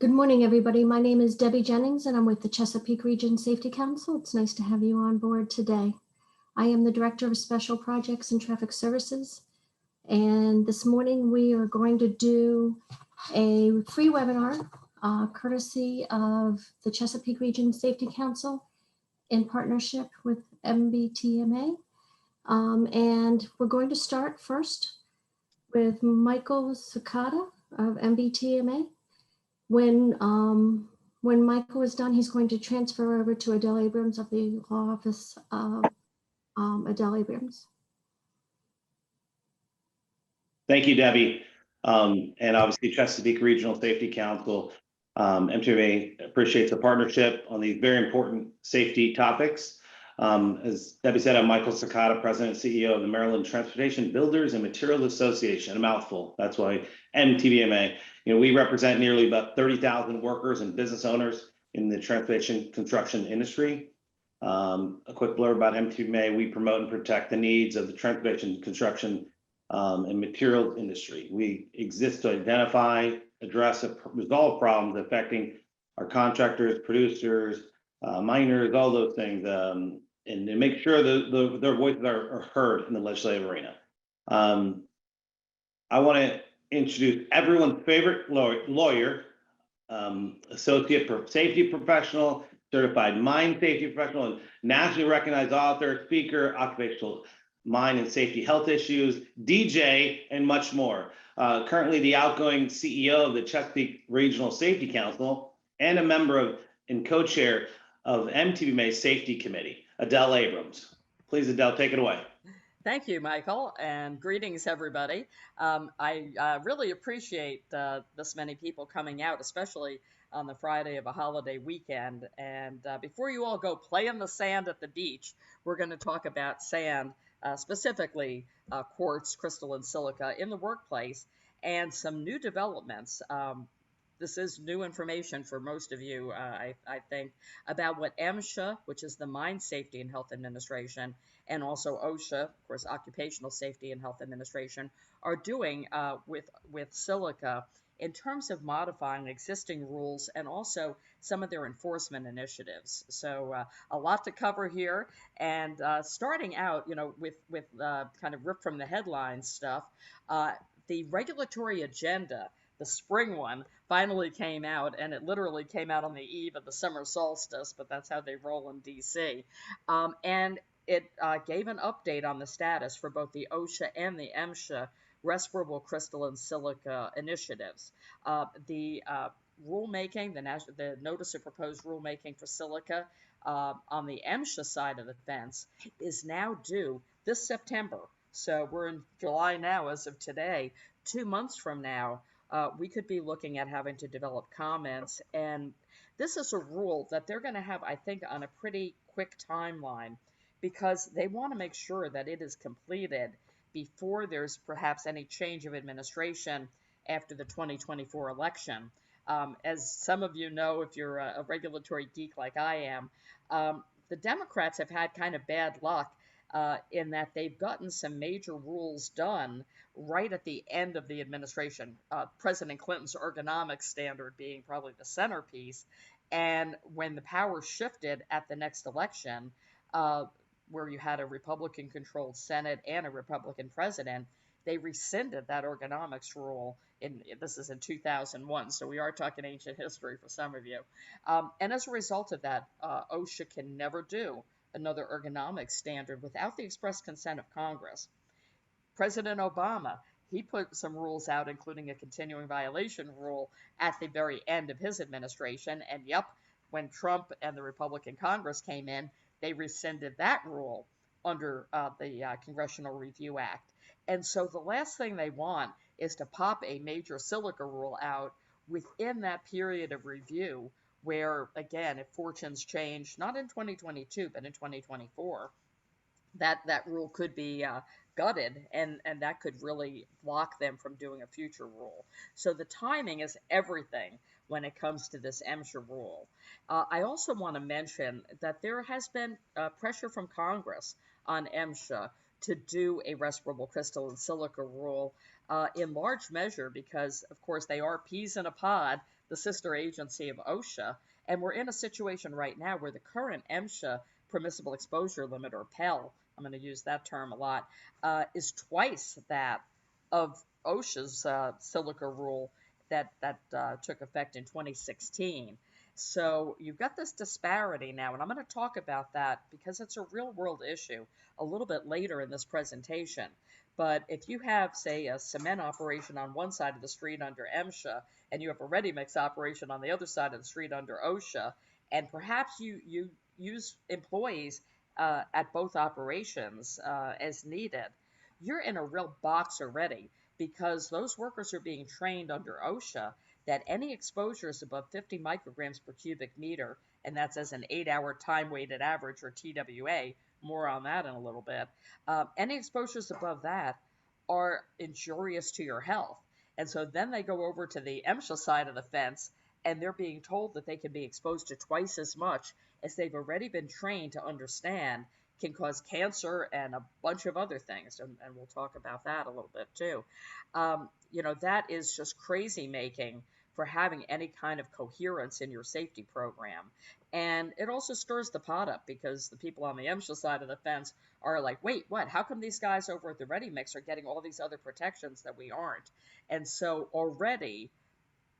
Good morning, everybody. My name is Debbie Jennings, and I'm with the Chesapeake Region Safety Council. It's nice to have you on board today. I am the Director of Special Projects and Traffic Services, and this morning we are going to do a free webinar courtesy of the Chesapeake Region Safety Council in partnership with MTBMA. And we're going to start first with Michael Cicada of MTBMA. When Michael is done, he's going to transfer over to Adele Abrams of the Law Office of Adele Abrams. Thank you, Debbie. And obviously Chesapeake Regional Safety Council, MTBMA appreciates the partnership on these very important safety topics. As Debbie said, I'm Michael Cicada, President and CEO of the Maryland Transportation Builders and Materials Association, a mouthful. That's why MTBMA. We represent nearly about 30,000 workers and business owners in the transportation construction industry. A quick blurb about MTBMA: we promote and protect the needs of the transportation, construction, and materials industry. We exist to identify, address, and resolve problems affecting our contractors, producers, miners, all those things, and to make sure that their voices are heard in the legislative arena. I want to introduce everyone's favorite lawyer, associate safety professional, certified mine safety professional, and nationally recognized author, speaker, occupational mine and safety health issues, DJ, and much more. Currently the outgoing CEO of the Chesapeake Regional Safety Council and a member of and co-chair of MTBMA Safety Committee, Adele Abrams. Please, Adele, take it away. Thank you, Michael, and greetings, everybody. I really appreciate this many people coming out, especially on the Friday of a holiday weekend. And before you all go play in the sand at the beach, we're going to talk about sand, specifically quartz, crystal, and silica in the workplace, and some new developments. This is new information for most of you, I think, about what Emsha, which is the Mine Safety and Health Administration, and also Osha, of course, Occupational Safety and Health Administration, are doing with silica in terms of modifying existing rules and also some of their enforcement initiatives. So a lot to cover here, and starting out, with kind of rip from the headlines stuff, the regulatory agenda, the spring one, finally came out, and it literally came out on the eve of the summer solstice, but that's how they roll in DC. And it gave an update on the status for both the Osha and the Emsha respirable crystal and silica initiatives. The rulemaking, the notice of proposed rulemaking for silica on the Emsha side of the fence is now due this September. So we're in July now as of today. 2 months from now, we could be looking at having to develop comments. And this is a rule that they're going to have, I think, on a pretty quick timeline, because they want to make sure that it is completed before there's perhaps any change of administration after the 2024 election. As some of you know, if you're a regulatory geek like I am, the Democrats have had kind of bad luck in that they've gotten some major rules done right at the end of the administration, President Clinton's ergonomics standard being probably the centerpiece. And when the power shifted at the next election, where you had a Republican-controlled Senate and a Republican president, they rescinded that ergonomics rule. This is in 2001, so we are talking ancient history for some of you. And as a result of that, OSHA can never do another ergonomics standard without the express consent of Congress. President Obama, he put some rules out, including a continuing violation rule, at the very end of his administration. And yep, when Trump and the Republican Congress came in, they rescinded that rule under the Congressional Review Act. And so the last thing they want is to pop a major silica rule out within that period of review, where, again, if fortunes change, not in 2022, but in 2024, that rule could be gutted, and that could really block them from doing a future rule. So the timing is everything when it comes to this Emsha rule. I also want to mention that there has been pressure from Congress on Emsha to do a respirable crystal and silica rule. in large measure because, of course, they are peas in a pod, the sister agency of OSHA, and we're in a situation right now where the current MSHA permissible exposure limit, or PEL, I'm going to use that term a lot, is twice that of OSHA's Silica rule that took effect in 2016. So you've got this disparity now, and I'm going to talk about that because it's a real world issue a little bit later in this presentation. But if you have, say, a cement operation on one side of the street under Emsha, and you have a ready mix operation on the other side of the street under OSHA, and perhaps you use employees at both operations as needed, you're in a real box already because those workers are being trained under OSHA that any exposures above 50 micrograms per cubic meter, and that's as an 8-hour time-weighted average, or TWA, more on that in a little bit, any exposures above that are injurious to your health. And so then they go over to the MSHA side of the fence, and they're being told that they can be exposed to twice as much as they've already been trained to understand can cause cancer and a bunch of other things, and we'll talk about that a little bit too. That is just crazy making for having any kind of coherence in your safety program. And it also stirs the pot up because the people on the MSHA side of the fence are like, wait, what? How come these guys over at the Ready Mix are getting all these other protections that we aren't? And so already,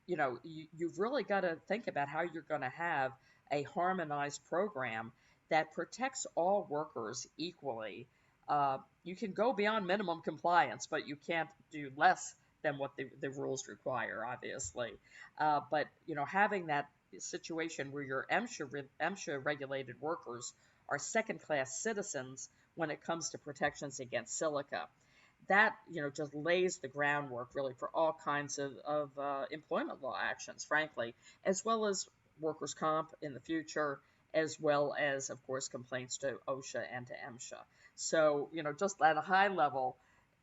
you've really got to think about how you're going to have a harmonized program that protects all workers equally. You can go beyond minimum compliance, but you can't do less than what the rules require, obviously. But having that situation where your MSHA regulated workers are second-class citizens when it comes to protections against silica, that just lays the groundwork really for all kinds of employment law actions, frankly, as well as workers' comp in the future, as well as, of course, complaints to OSHA and to MSHA. So, just at a high level,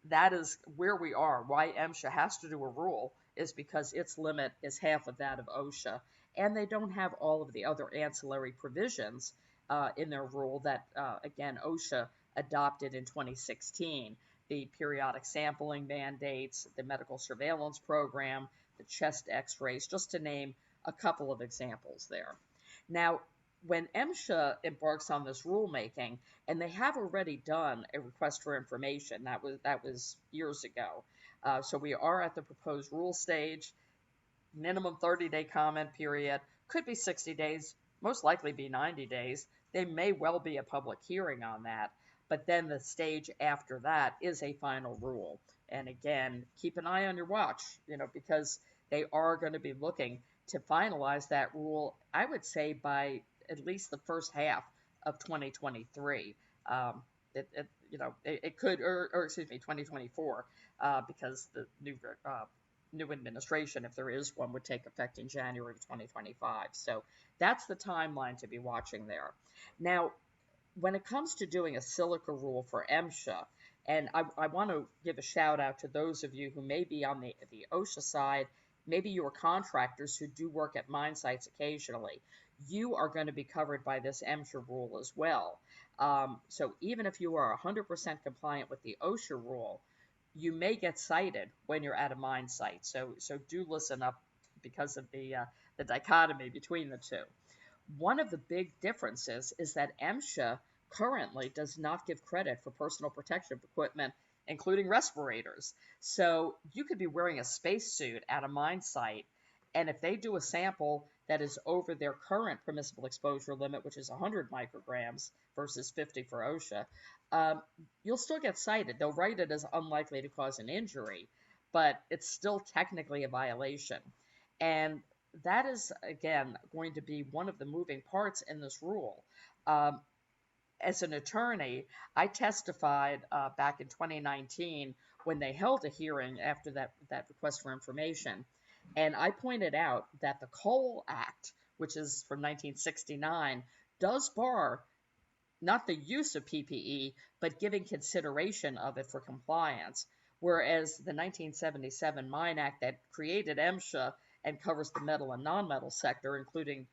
that is where we are. Why MSHA has to do a rule is because its limit is half of that of OSHA, and they don't have all of the other ancillary provisions in their rule that, again, OSHA adopted in 2016. The periodic sampling mandates, the medical surveillance program, the chest x-rays, just to name a couple of examples there. Now, when MSHA embarks on this rulemaking, and they have already done a request for information, that was years ago. So we are at the proposed rule stage, minimum 30-day comment period, could be 60 days, most likely be 90 days. There may well be a public hearing on that, but then the stage after that is a final rule. And again, keep an eye on your watch, because they are going to be looking to finalize that rule, I would say, by at least the first half of 2023. It could, or excuse me, 2024, because the new administration, if there is one, would take effect in January of 2025. So that's the timeline to be watching there. Now, when it comes to doing a silica rule for MSHA, and I want to give a shout out to those of you who may be on the OSHA side, maybe you are contractors who do work at mine sites occasionally. You are going to be covered by this MSHA rule as well. So even if you are 100% compliant with the OSHA rule, you may get cited when you're at a mine site. So do listen up because of the dichotomy between the two. One of the big differences is that MSHA currently does not give credit for personal protective equipment, including respirators. So you could be wearing a spacesuit at a mine site, and if they do a sample that is over their current permissible exposure limit, which is 100 micrograms versus 50 for OSHA, you'll still get cited. They'll write it as unlikely to cause an injury, but it's still technically a violation. And that is, again, going to be one of the moving parts in this rule. As an attorney, I testified back in 2019 when they held a hearing after that request for information. And I pointed out that the Coal Act, which is from 1969, does bar not the use of PPE, but giving consideration of it for compliance. Whereas the 1977 Mine Act that created MSHA and covers the metal and non-metal sector, including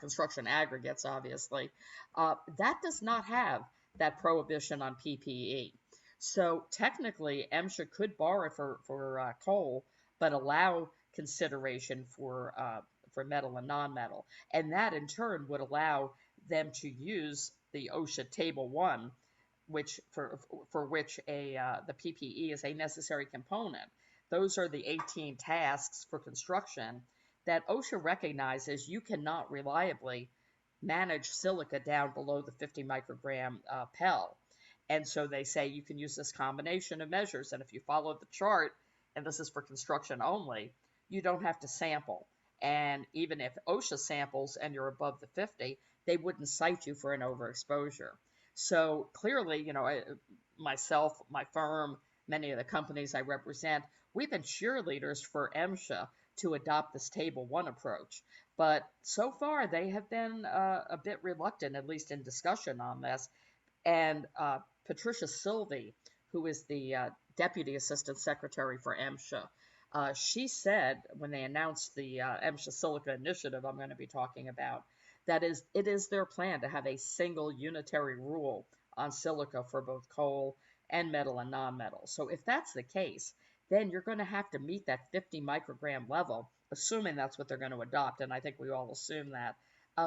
construction aggregates, obviously, that does not have that prohibition on PPE. So technically, MSHA could borrow for coal, but allow consideration for metal and non-metal, and that in turn would allow them to use the OSHA Table 1, which for which the PPE is a necessary component. Those are the 18 tasks for construction that OSHA recognizes you cannot reliably manage silica down below the 50 microgram PEL. And so they say you can use this combination of measures. And if you follow the chart, and this is for construction only, you don't have to sample. And even if OSHA samples and you're above the 50, they wouldn't cite you for an overexposure. So clearly, myself, my firm, many of the companies I represent, we've been cheerleaders for Emsha to adopt this Table 1 approach. But so far, they have been a bit reluctant, at least in discussion on this. And Patricia Sylvie, who is the Deputy Assistant Secretary for Emsha, she said when they announced the Emsha Silica Initiative I'm going to be talking about, that it is their plan to have a single unitary rule on silica for both coal and metal and non-metal. So if that's the case, then you're going to have to meet that 50 microgram level, assuming that's what they're going to adopt, and I think we all assume that,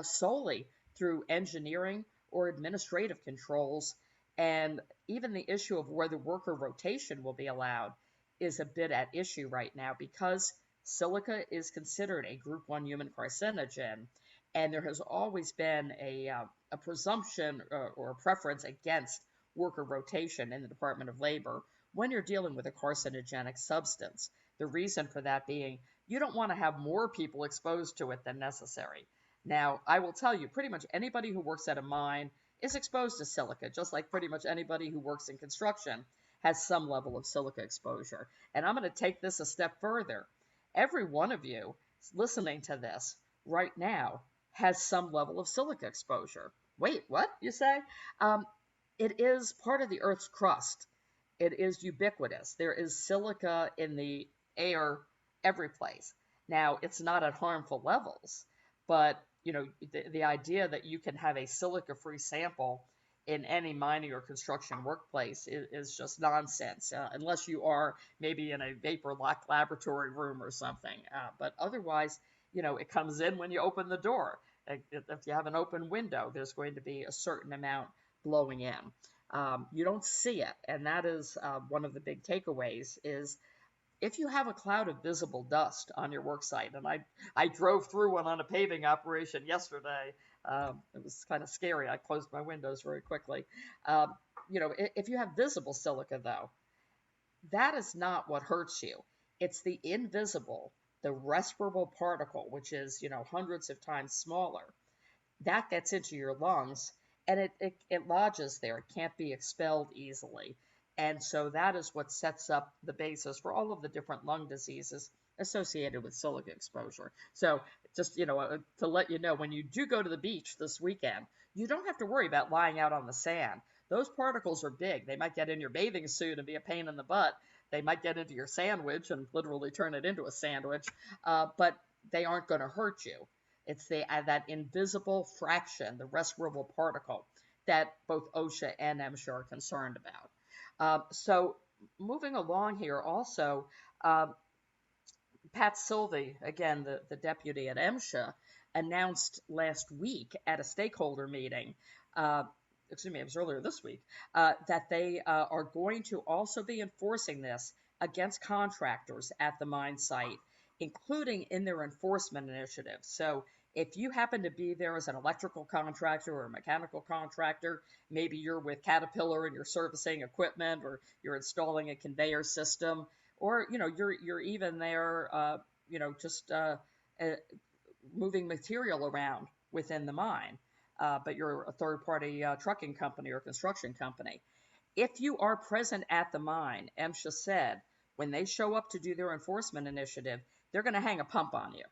solely through engineering or administrative controls. And even the issue of whether worker rotation will be allowed is a bit at issue right now, because silica is considered a Group 1 human carcinogen, and there has always been a presumption or a preference against worker rotation in the Department of Labor when you're dealing with a carcinogenic substance. The reason for that being you don't want to have more people exposed to it than necessary. Now, I will tell you, pretty much anybody who works at a mine is exposed to silica, just like pretty much anybody who works in construction has some level of silica exposure. And I'm going to take this a step further. Every one of you listening to this right now has some level of silica exposure. Wait, what, you say? It is part of the Earth's crust. It is ubiquitous. There is silica in the air every place. Now, it's not at harmful levels, but the idea that you can have a silica-free sample in any mining or construction workplace is just nonsense, unless you are maybe in a vapor lock laboratory room or something. But otherwise, it comes in when you open the door. If you have an open window, there's going to be a certain amount blowing in. You don't see it, and that is one of the big takeaways is if you have a cloud of visible dust on your work site, and I drove through one on a paving operation yesterday. It was kind of scary. I closed my windows very quickly. If you have visible silica, though, that is not what hurts you. It's the invisible, the respirable particle, which is, hundreds of times smaller. That gets into your lungs, and it lodges there. It can't be expelled easily. And so that is what sets up the basis for all of the different lung diseases associated with silica exposure. So just, to let you know, when you do go to the beach this weekend, you don't have to worry about lying out on the sand. Those particles are big. They might get in your bathing suit and be a pain in the butt. They might get into your sandwich and literally turn it into a sandwich, but they aren't going to hurt you. It's that invisible fraction, the respirable particle, that both OSHA and MSHA are concerned about. So moving along here also, Pat Sylvie, again, the deputy at Emsha, announced last week at a stakeholder meeting, it was earlier this week, that they are going to also be enforcing this against contractors at the mine site, including in their enforcement initiative. So if you happen to be there as an electrical contractor or a mechanical contractor, maybe you're with Caterpillar and you're servicing equipment, or you're installing a conveyor system, or you're even there, just moving material around within the mine, but you're a third-party trucking company or construction company. If you are present at the mine, Emsha said, when they show up to do their enforcement initiative, they're going to hang a pump on you.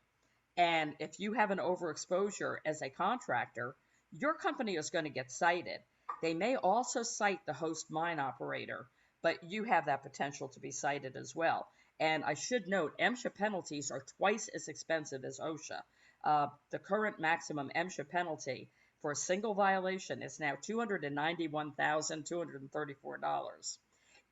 And if you have an overexposure as a contractor, your company is going to get cited. They may also cite the host mine operator, but you have that potential to be cited as well. And I should note, MSHA penalties are twice as expensive as OSHA. The current maximum MSHA penalty for a single violation is now $291,234.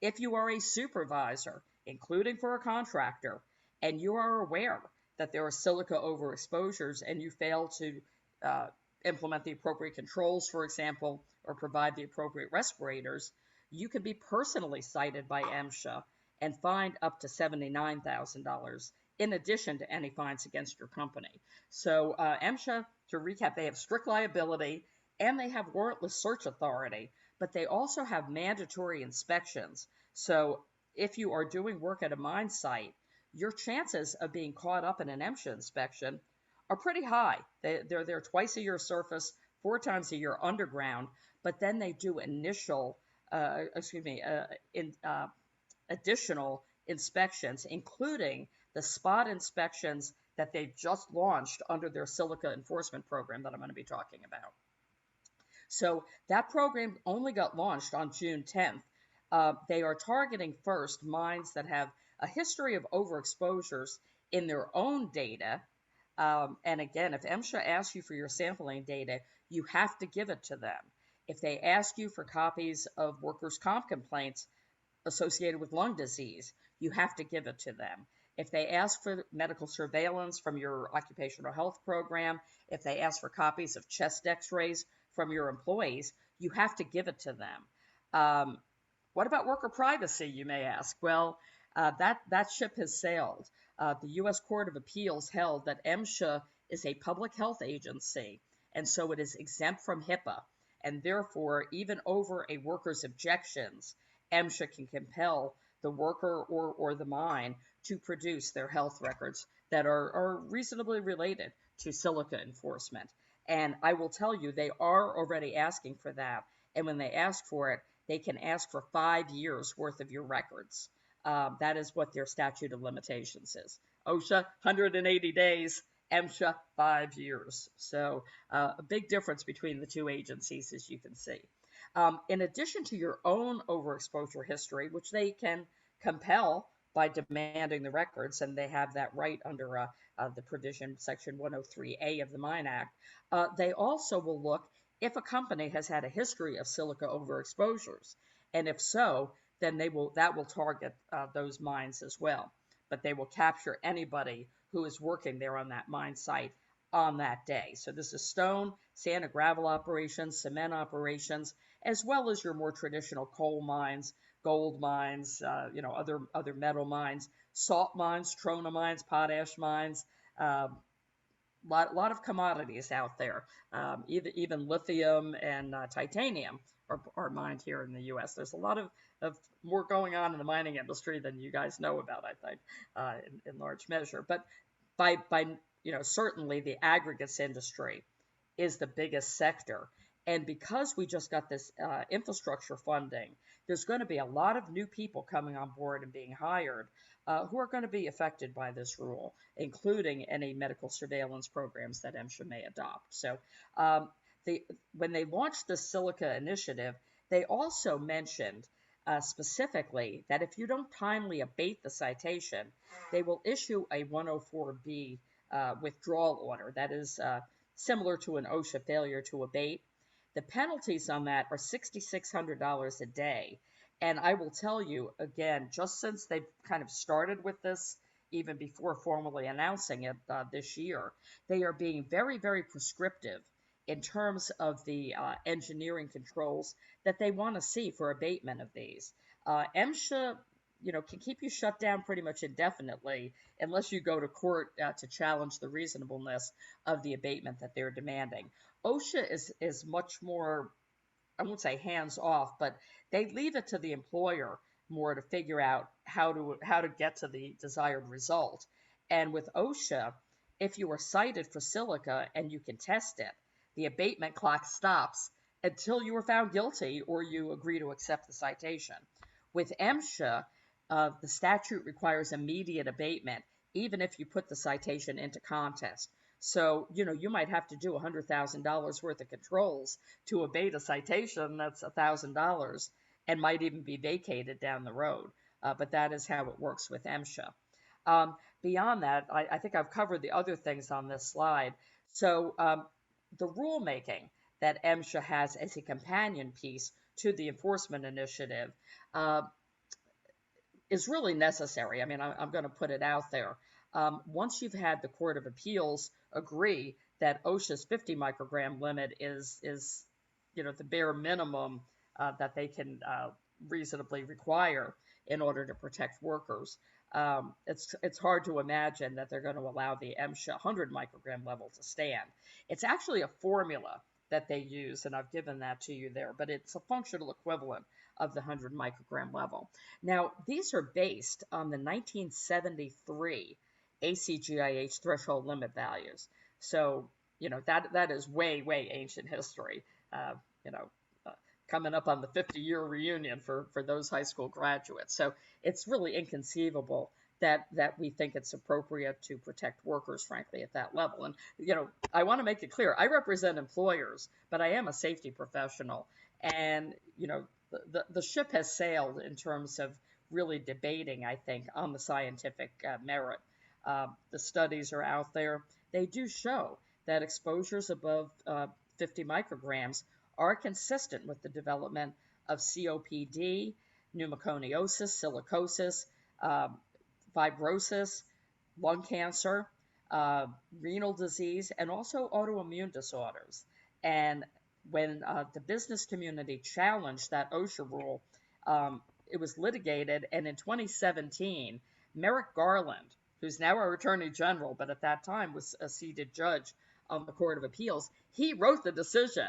If you are a supervisor, including for a contractor, and you are aware that there are silica overexposures and you fail to uh, implement the appropriate controls, for example, or provide the appropriate respirators, you can be personally cited by Emsha and fined up to $79,000 in addition to any fines against your company. So Emsha, to recap, they have strict liability and they have warrantless search authority, but they also have mandatory inspections. So if you are doing work at a mine site, your chances of being caught up in an Emsha inspection are pretty high. They're there twice a year surface, 4 times a year underground, but then they do additional inspections, including the spot inspections that they've just launched under their Silica Enforcement program that I'm going to be talking about. So that program only got launched on June 10th. They are targeting first mines that have a history of overexposures in their own data. And again, if Emsha asks you for your sampling data, you have to give it to them. If they ask you for copies of workers' comp complaints associated with lung disease, you have to give it to them. If they ask for medical surveillance from your occupational health program, if they ask for copies of chest x-rays from your employees, you have to give it to them. What about worker privacy, you may ask? Well, that ship has sailed. The U.S. Court of Appeals held that Emsha is a public health agency, and so it is exempt from HIPAA, and therefore, even over a worker's objections, Emsha can compel the worker or the mine to produce their health records that are reasonably related to silica enforcement. And I will tell you, they are already asking for that. And when they ask for it, they can ask for 5 years worth of your records. That is what their statute of limitations is. OSHA, 180 days. Emsha, 5 years. So a big difference between the two agencies, as you can see. In addition to your own overexposure history, which they can compel by demanding the records, and they have that right under the provision, Section 103A of the Mine Act, they also will look if a company has had a history of silica overexposures, and if so, then that will target those mines as well. But they will capture anybody who is working there on that mine site on that day. So this is stone, sand and gravel operations, cement operations, as well as your more traditional coal mines, gold mines, other metal mines, salt mines, trona mines, potash mines, lot of commodities out there. Even lithium and titanium are mined here in the U.S. There's a lot of more going on in the mining industry than you guys know about, I think, in large measure. But by certainly the aggregates industry is the biggest sector. And because we just got this infrastructure funding, there's going to be a lot of new people coming on board and being hired who are going to be affected by this rule, including any medical surveillance programs that Emsha may adopt. So when they launched the Silica initiative, they also mentioned specifically that if you don't timely abate the citation, they will issue a 104B withdrawal order. That is similar to an OSHA failure to abate. The penalties on that are $6,600 a day. And I will tell you, again, just since they've kind of started with this, even before formally announcing it this year, they are being very, very prescriptive in terms of the engineering controls that they want to see for abatement of these. Emsha, can keep you shut down pretty much indefinitely unless you go to court to challenge the reasonableness of the abatement that they're demanding. OSHA is much more, I won't say hands off, but they leave it to the employer more to figure out how to get to the desired result. And with OSHA, if you are cited for silica and you can test it, the abatement clock stops until you are found guilty or you agree to accept the citation. With Emsha, the statute requires immediate abatement, even if you put the citation into contest. So, you might have to do $100,000 worth of controls to abate a citation that's $1,000 and might even be vacated down the road. But that is how it works with Emsha. Beyond that, I think I've covered the other things on this slide. So the rulemaking that Emsha has as a companion piece to the enforcement initiative is really necessary. I mean, I'm going to put it out there. Once you've had the Court of Appeals agree that OSHA's 50 microgram limit is the bare minimum that they can reasonably require in order to protect workers, it's hard to imagine that they're going to allow the Emsha 100 microgram level to stand. It's actually a formula that they use, and I've given that to you there, but it's a functional equivalent of the 100 microgram level. Now, these are based on the 1973 ACGIH threshold limit values. So, that is way, way ancient history, you know, coming up on the 50-year reunion for those high school graduates. So it's really inconceivable that we think it's appropriate to protect workers, frankly, at that level. And, I want to make it clear, I represent employers, but I am a safety professional. And, the ship has sailed in terms of really debating, I think, on the scientific merit. The studies are out there. They do show that exposures above 50 micrograms are consistent with the development of COPD, pneumoconiosis, silicosis, fibrosis, lung cancer, renal disease, and also autoimmune disorders. And when the business community challenged that OSHA rule, it was litigated, and in 2017, Merrick Garland, who's now our Attorney General, but at that time was a seated judge on the Court of Appeals, he wrote the decision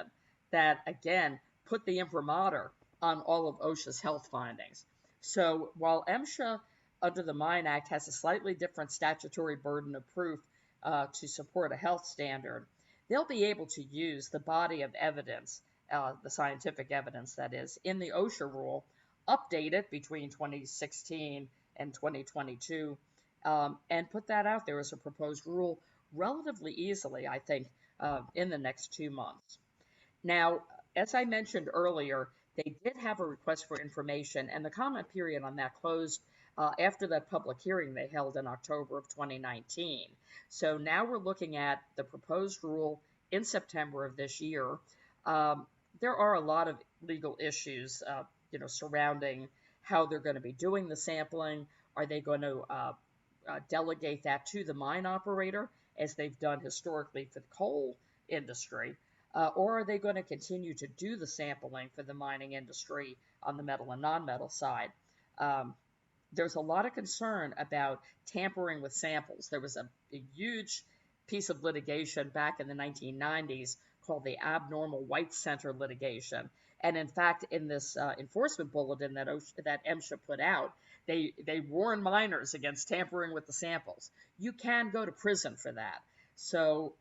that, again, put the imprimatur on all of OSHA's health findings. So while Emsha, under the Mine Act, has a slightly different statutory burden of proof to support a health standard, they'll be able to use the body of evidence, the scientific evidence that is, in the OSHA rule, update it between 2016 and 2022, and put that out there as a proposed rule relatively easily, I think, in the next 2 months. Now, as I mentioned earlier, they did have a request for information, and the comment period on that closed after that public hearing they held in October of 2019. So now we're looking at the proposed rule in September of this year. There are a lot of legal issues, surrounding how they're going to be doing the sampling. Are they going to delegate that to the mine operator, as they've done historically for the coal industry? Or are they going to continue to do the sampling for the mining industry on the metal and non-metal side? There's a lot of concern about tampering with samples. There was a huge piece of litigation back in the 1990s called the Abnormal White Center litigation. And in fact, in this enforcement bulletin that Emsha put out, they warn miners against tampering with the samples. You can go to prison for that. So,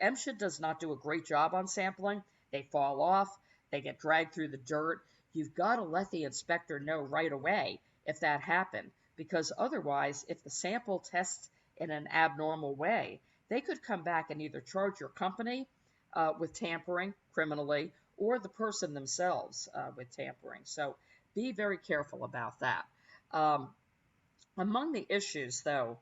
Emsha does not do a great job on sampling. They fall off. They get dragged through the dirt. You've got to let the inspector know right away if that happened, because otherwise, if the sample tests in an abnormal way, they could come back and either charge your company with tampering criminally, or the person themselves with tampering. So be very careful about that. Among the issues, though,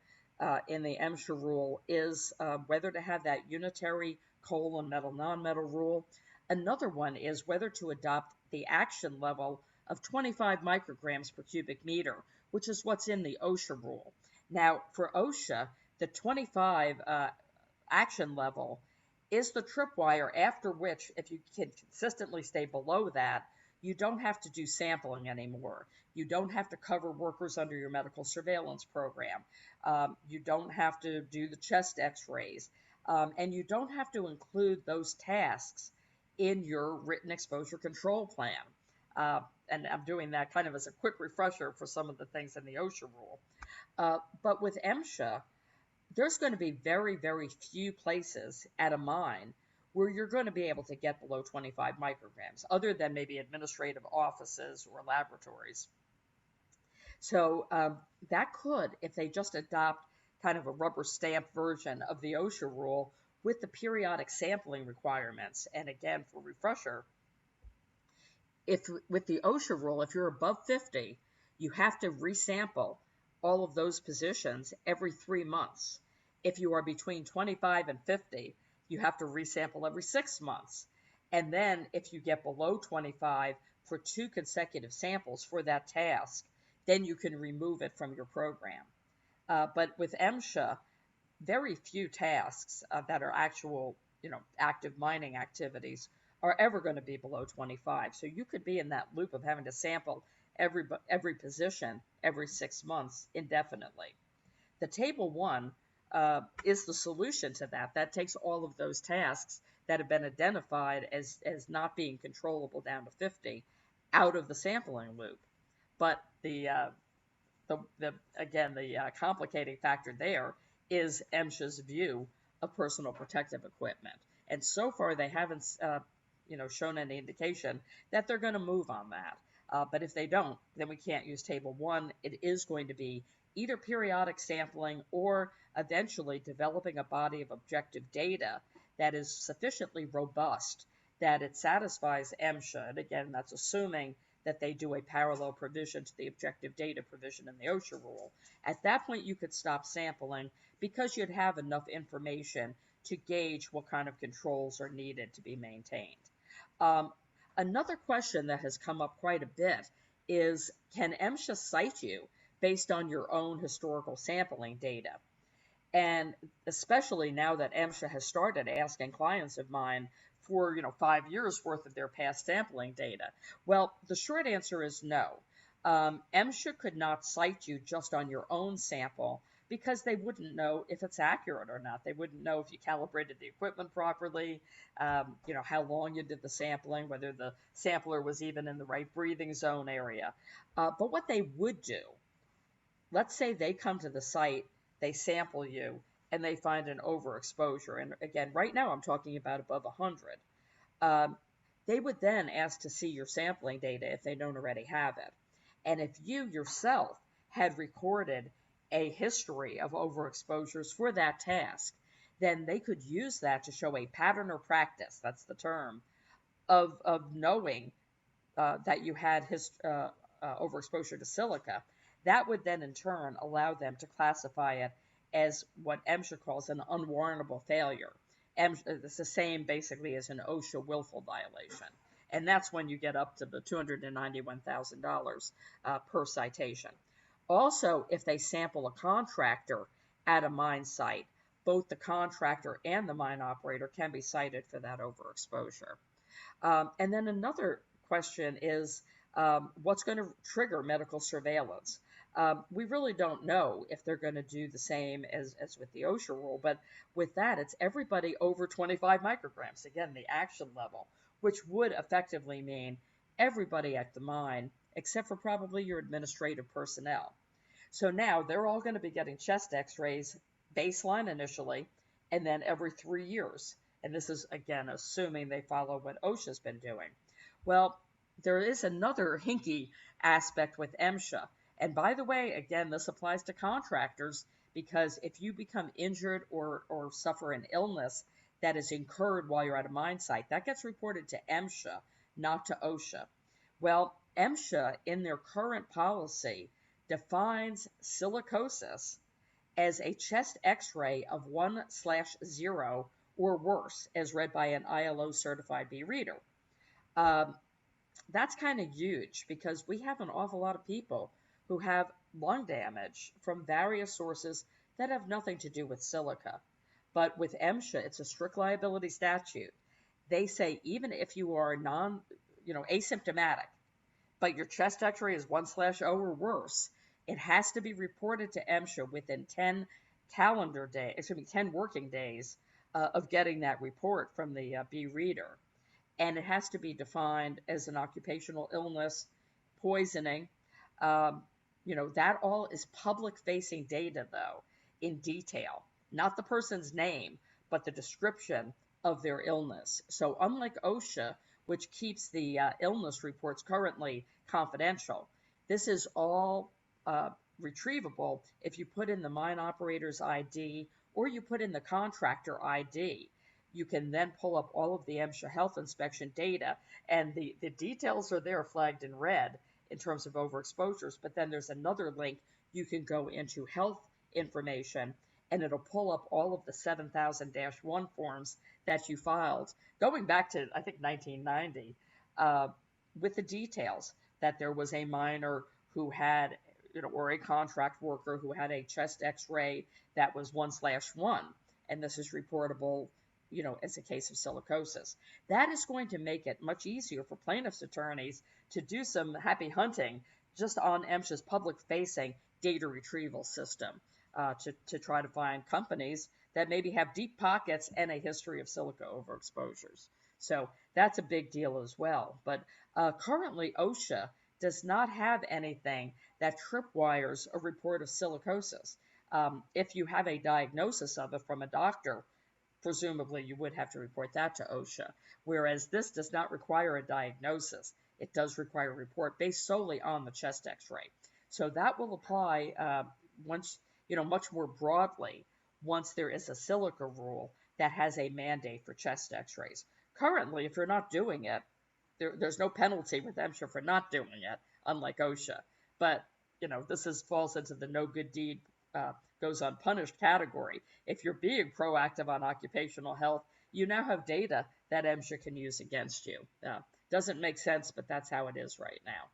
in the Emsha rule is whether to have that unitary coal and metal non-metal rule. Another one is whether to adopt the action level of 25 micrograms per cubic meter, which is what's in the OSHA rule. Now, for OSHA, the 25 action level is the tripwire after which, if you can consistently stay below that, you don't have to do sampling anymore. You don't have to cover workers under your medical surveillance program. You don't have to do the chest x-rays. And you don't have to include those tasks in your written exposure control plan. And I'm doing that kind of as a quick refresher for some of the things in the OSHA rule. But with Emsha, there's going to be very, very few places at a mine where you're going to be able to get below 25 micrograms, other than maybe administrative offices or laboratories. So that could, if they just adopt kind of a rubber stamp version of the OSHA rule with the periodic sampling requirements. And again, for refresher, if with the OSHA rule, if you're above 50, you have to resample all of those positions every 3 months. If you are between 25 and 50, you have to resample every 6 months. And then if you get below 25 for 2 consecutive samples for that task, then you can remove it from your program. But with Emsha, very few tasks that are actual, active mining activities are ever going to be below 25. So you could be in that loop of having to sample every position every 6 months indefinitely. The table 1 is the solution to that. That takes all of those tasks that have been identified as not being controllable down to 50 out of the sampling loop. But the complicating factor there is MSHA's view of personal protective equipment, and so far they haven't, shown any indication that they're going to move on that. But if they don't, then we can't use Table 1. It is going to be either periodic sampling or eventually developing a body of objective data that is sufficiently robust that it satisfies MSHA. And again, that's assuming that they do a parallel provision to the objective data provision in the Osha Rule. At that point, you could stop sampling because you'd have enough information to gauge what kind of controls are needed to be maintained. Another question that has come up quite a bit is, can MSHA cite you based on your own historical sampling data? And especially now that MSHA has started asking clients of mine for 5 years worth of their past sampling data. Well, the short answer is no. MSHA could not cite you just on your own sample because they wouldn't know if it's accurate or not. They wouldn't know if you calibrated the equipment properly, how long you did the sampling, whether the sampler was even in the right breathing zone area. But what they would do, let's say they come to the site, they sample you, and they find an overexposure. And again, right now I'm talking about above 100. They would then ask to see your sampling data if they don't already have it. And if you yourself had recorded a history of overexposures for that task, then they could use that to show a pattern or practice, that's the term, of knowing that you had overexposure to silica. That would then in turn allow them to classify it as what MSHA calls an unwarrantable failure. It's the same basically as an OSHA willful violation. And that's when you get up to the $291,000 per citation. Also, if they sample a contractor at a mine site, both the contractor and the mine operator can be cited for that overexposure. And then another question is, what's going to trigger medical surveillance? We really don't know if they're going to do the same as with the OSHA rule, but with that, it's everybody over 25 micrograms, again, the action level, which would effectively mean everybody at the mine, except for probably your administrative personnel. So now they're all going to be getting chest x-rays, baseline initially, and then every 3 years. And this is, again, assuming they follow what OSHA's been doing. Well, there is another hinky aspect with MSHA. And by the way, again, this applies to contractors, because if you become injured or suffer an illness that is incurred while you're at a mine site, that gets reported to MSHA, not to OSHA. Well, MSHA, in their current policy, defines silicosis as a chest x-ray of 1/0 or worse, as read by an ILO certified B reader. That's kind of huge, because we have an awful lot of people who have lung damage from various sources that have nothing to do with silica. But with MSHA, it's a strict liability statute. They say even if you are asymptomatic, but your chest x-ray is 1/0 or worse, it has to be reported to MSHA within 10 working days of getting that report from the B reader. And it has to be defined as an occupational illness, poisoning. That all is public-facing data, though, in detail. Not the person's name, but the description of their illness. So unlike OSHA, which keeps the illness reports currently confidential, this is all retrievable if you put in the mine operator's ID or you put in the contractor ID. You can then pull up all of the MSHA health inspection data, and the details are there flagged in red in terms of overexposures, but then there's another link. You can go into health information, and it'll pull up all of the 7000-1 forms that you filed, going back to, I think, 1990, with the details that there was a miner who had or a contract worker who had a chest X-ray that was 1/1, and this is reportable, as a case of silicosis. That is going to make it much easier for plaintiffs' attorneys to do some happy hunting just on Emsha's public-facing data retrieval system to try to find companies that maybe have deep pockets and a history of silica overexposures. So that's a big deal as well. But currently, OSHA does not have anything that tripwires a report of silicosis. If you have a diagnosis of it from a doctor, presumably you would have to report that to OSHA, whereas this does not require a diagnosis. It does require a report based solely on the chest X-ray. So that will apply once, much more broadly once there is a silica rule that has a mandate for chest X-rays. Currently, if you're not doing it, there's no penalty with Emsha for not doing it, unlike OSHA. But, this falls into the no good deed goes unpunished category. If you're being proactive on occupational health, you now have data that Emsha can use against you. Doesn't make sense, but that's how it is right now.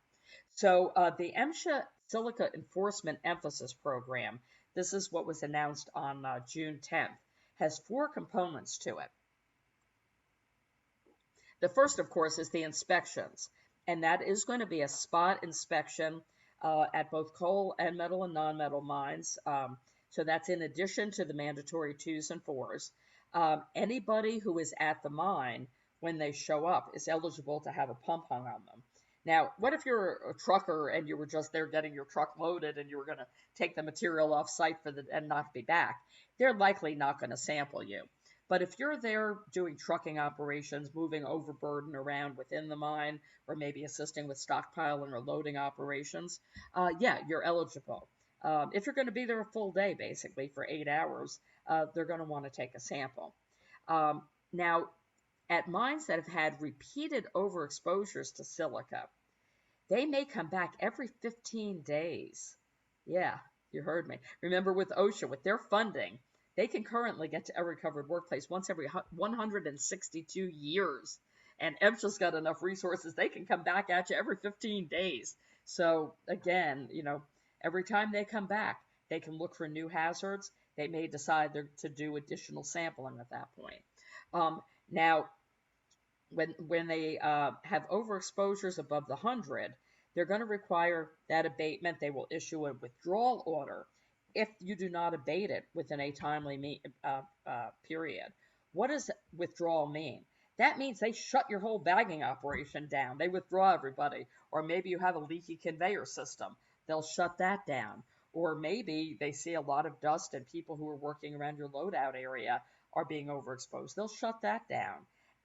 So the Msha Silica Enforcement Emphasis Program, this is what was announced on June 10th, has 4 components to it. The first, of course, is the inspections, and that is going to be a spot inspection at both coal and metal and non-metal mines. So that's in addition to the mandatory 2s and 4s. Anybody who is at the mine when they show up is eligible to have a pump hung on them. Now, what if you're a trucker and you were just there getting your truck loaded and you were going to take the material off site and not be back? They're likely not going to sample you. But if you're there doing trucking operations, moving overburden around within the mine, or maybe assisting with stockpiling or loading operations, yeah, you're eligible. If you're going to be there a full day, basically, for 8 hours, they're going to want to take a sample. Now, at mines that have had repeated overexposures to silica, they may come back every 15 days. Yeah, you heard me. Remember with OSHA, with their funding, they can currently get to every covered workplace once every 162 years. And Emsha's got enough resources, they can come back at you every 15 days. So again, every time they come back, they can look for new hazards. They may decide to do additional sampling at that point. Now, when they have overexposures above the 100, they're going to require that abatement. They will issue a withdrawal order if you do not abate it within a timely period. What does withdrawal mean? That means they shut your whole bagging operation down. They withdraw everybody. Or maybe you have a leaky conveyor system. They'll shut that down. Or maybe they see a lot of dust and people who are working around your loadout area are being overexposed. They'll shut that down.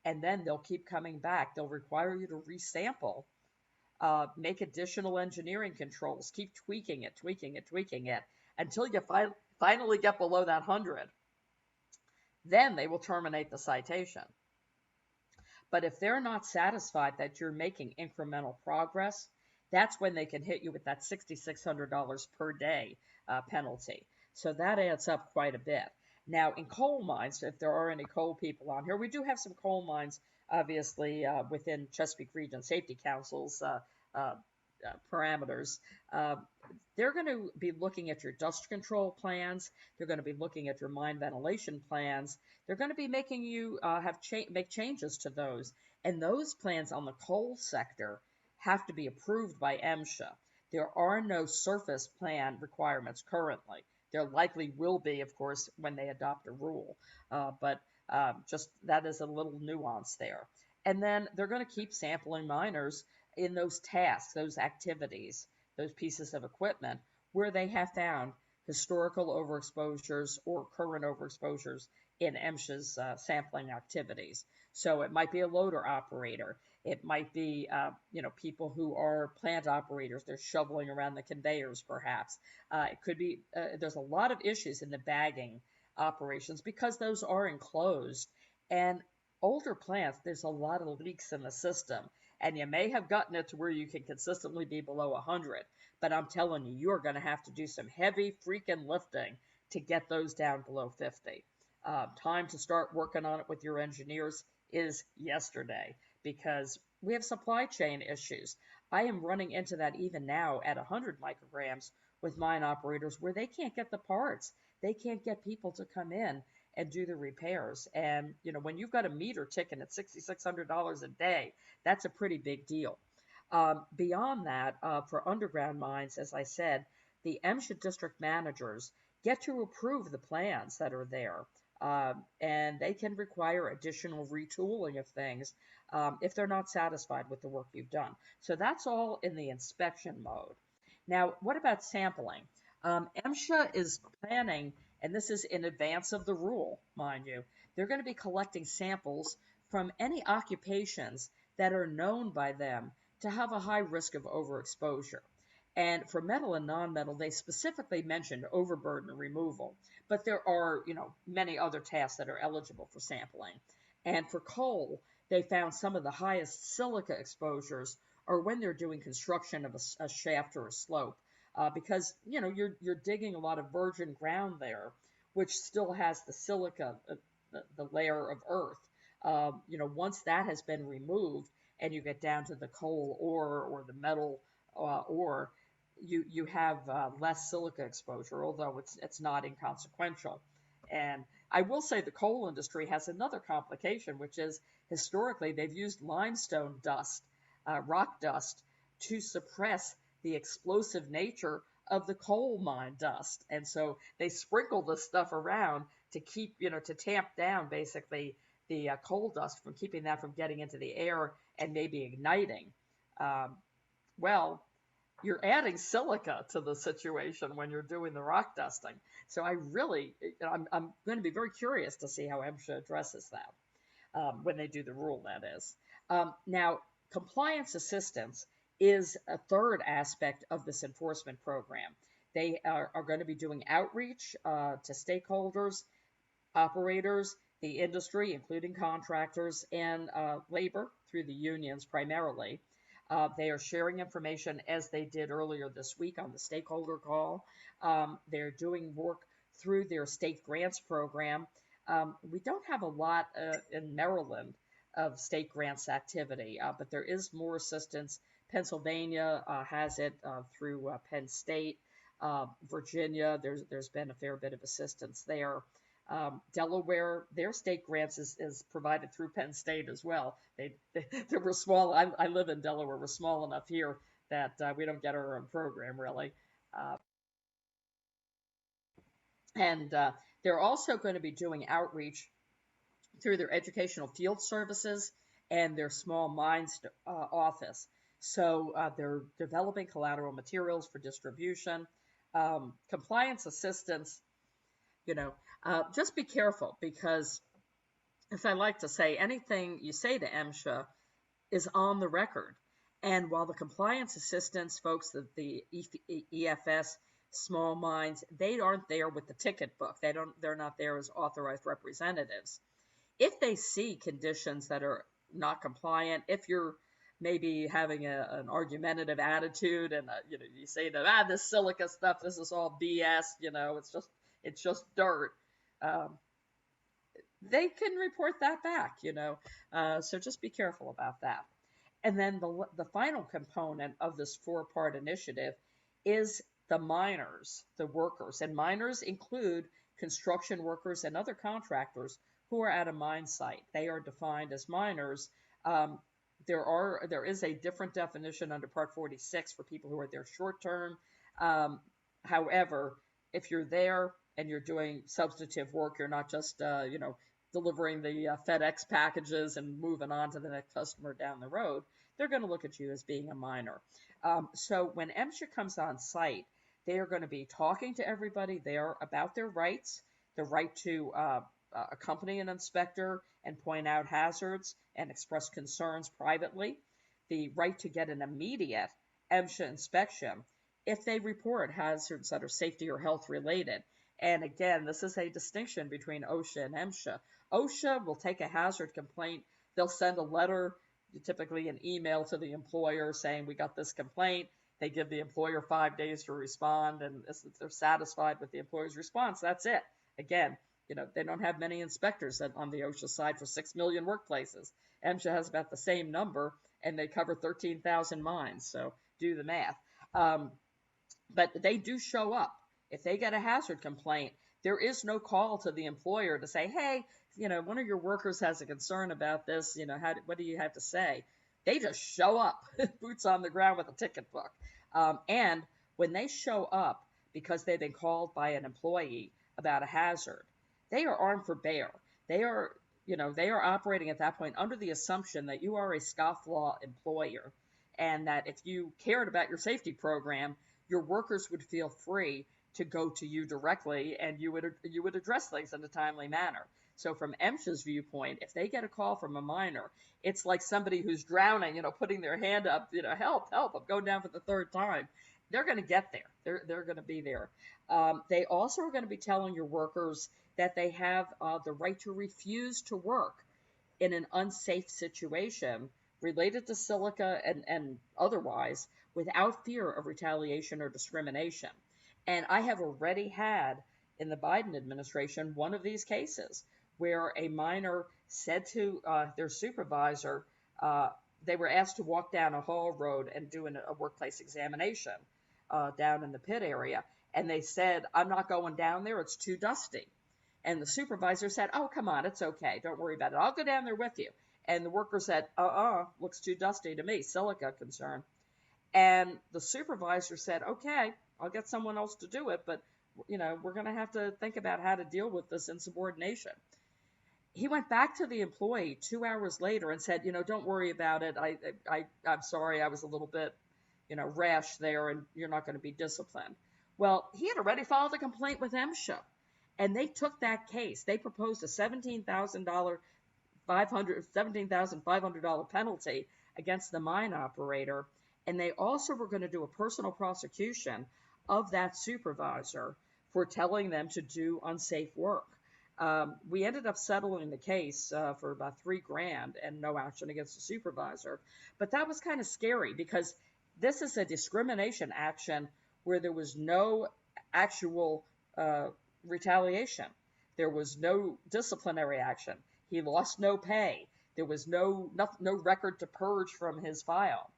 And then they'll keep coming back. They'll require you to resample, make additional engineering controls, keep tweaking it, until you finally get below that 100. Then they will terminate the citation. But if they're not satisfied that you're making incremental progress, that's when they can hit you with that $6,600 per day penalty. So that adds up quite a bit. Now, in coal mines, if there are any coal people on here, we do have some coal mines, obviously, within Chesapeake Region Safety Council's parameters. They're going to be looking at your dust control plans. They're going to be looking at your mine ventilation plans. They're going to be making you make changes to those. And those plans on the coal sector have to be approved by Emsha. There are no surface plan requirements currently. There likely will be, of course, when they adopt a rule. But just that is a little nuance there. And then they're going to keep sampling miners in those tasks, those activities, those pieces of equipment where they have found historical overexposures or current overexposures in Emsha's sampling activities. So it might be a loader operator. It might be, people who are plant operators. They're shoveling around the conveyors, perhaps. It could be, there's a lot of issues in the bagging operations because those are enclosed. And older plants, there's a lot of leaks in the system. And you may have gotten it to where you can consistently be below 100. But I'm telling you, you're going to have to do some heavy freaking lifting to get those down below 50. Time to start working on it with your engineers is yesterday because we have supply chain issues. I am running into that even now at 100 micrograms with mine operators where they can't get the parts. They can't get people to come in and do the repairs. And, when you've got a meter ticking at $6,600 a day, that's a pretty big deal. Beyond that, for underground mines, as I said, the Emsha district managers get to approve the plans that are there. And they can require additional retooling of things if they're not satisfied with the work you've done. So that's all in the inspection mode. Now, what about sampling? Emsha is planning, and this is in advance of the rule, mind you, they're going to be collecting samples from any occupations that are known by them to have a high risk of overexposure. And for metal and non-metal, they specifically mentioned overburden removal, but there are, many other tasks that are eligible for sampling. And for coal, they found some of the highest silica exposures are when they're doing construction of a shaft or a slope, because you're digging a lot of virgin ground there, which still has the silica, the layer of earth. Once that has been removed, and you get down to the coal ore or the metal ore, you have less silica exposure, although it's not inconsequential. And I will say the coal industry has another complication, which is historically they've used limestone dust, rock dust, to suppress the explosive nature of the coal mine dust. And so they sprinkle this stuff around to keep, to tamp down basically the coal dust from keeping that from getting into the air and maybe igniting. Well, you're adding silica to the situation when you're doing the rock dusting. So I'm going to be very curious to see how Emsha addresses that when they do the rule, that is. Now, compliance assistance is a third aspect of this enforcement program. They are going to be doing outreach to stakeholders, operators, the industry, including contractors, and labor through the unions primarily. They are sharing information as they did earlier this week on the stakeholder call. They're doing work through their state grants program. We don't have a lot in Maryland of state grants activity, but there is more assistance. Pennsylvania has it through Penn State. Virginia, there's been a fair bit of assistance there. Delaware, their state grants is provided through Penn State as well. They were small. I live in Delaware. We're small enough here that we don't get our own program really. And they're also going to be doing outreach through their educational field services and their small mines office. So they're developing collateral materials for distribution, compliance assistance. Just be careful, because, as I like to say, anything you say to Emsha is on the record. And while the compliance assistance folks, the EFS, small mines, they aren't there with the ticket book. They're not there as authorized representatives. If they see conditions that are not compliant, if you're maybe having an argumentative attitude and you say that this silica stuff, this is all BS, it's just dirt. They can report that back, so just be careful about that. And then the final component of this 4-part initiative is the miners, the workers. And miners include construction workers and other contractors who are at a mine site. They are defined as miners. There is a different definition under Part 46 for people who are there short term. However, if you're there and you're doing substantive work, you're not just delivering the FedEx packages and moving on to the next customer down the road, they're going to look at you as being a miner. So when Emsha comes on site, they are going to be talking to everybody there about their rights, the right to accompany an inspector and point out hazards and express concerns privately, the right to get an immediate Emsha inspection if they report hazards that are safety or health related. And again, this is a distinction between OSHA and Emsha. OSHA will take a hazard complaint. They'll send a letter, typically an email to the employer saying, we got this complaint. They give the employer 5 days to respond. And if they're satisfied with the employer's response, that's it. Again, they don't have many inspectors on the OSHA side for 6 million workplaces. Emsha has about the same number, and they cover 13,000 mines. So do the math. but they do show up. If they get a hazard complaint, there is no call to the employer to say, hey, one of your workers has a concern about this, what do you have to say? They just show up, boots on the ground with a ticket book. And when they show up because they've been called by an employee about a hazard, they are armed for bear. They are, they are operating at that point under the assumption that you are a scofflaw employer, and that if you cared about your safety program, your workers would feel free to go to you directly, and you would address things in a timely manner. So from Emsha's viewpoint, if they get a call from a minor, it's like somebody who's drowning, putting their hand up, help, help, I'm going down for the third time. They're going to get there. They're going to be there. They also are going to be telling your workers that they have the right to refuse to work in an unsafe situation related to silica and otherwise, without fear of retaliation or discrimination. And I have already had in the Biden administration one of these cases where a minor said to their supervisor, they were asked to walk down a hall road and do a workplace examination down in the pit area. And they said, I'm not going down there, it's too dusty. And the supervisor said, oh, come on, it's okay, don't worry about it, I'll go down there with you. And the worker said, looks too dusty to me, silica concern. And the supervisor said, okay, I'll get someone else to do it, but we're going to have to think about how to deal with this insubordination. He went back to the employee 2 hours later and said, don't worry about it. I'm sorry, I was a little bit, rash there, and you're not going to be disciplined. Well, he had already filed a complaint with Emsha, and they took that case. They proposed a $17,500 penalty against the mine operator, and they also were going to do a personal prosecution of that supervisor for telling them to do unsafe work. We ended up settling the case for about $3,000 and no action against the supervisor. But that was kind of scary because this is a discrimination action where there was no actual retaliation. There was no disciplinary action. He lost no pay. There was no record to purge from his file.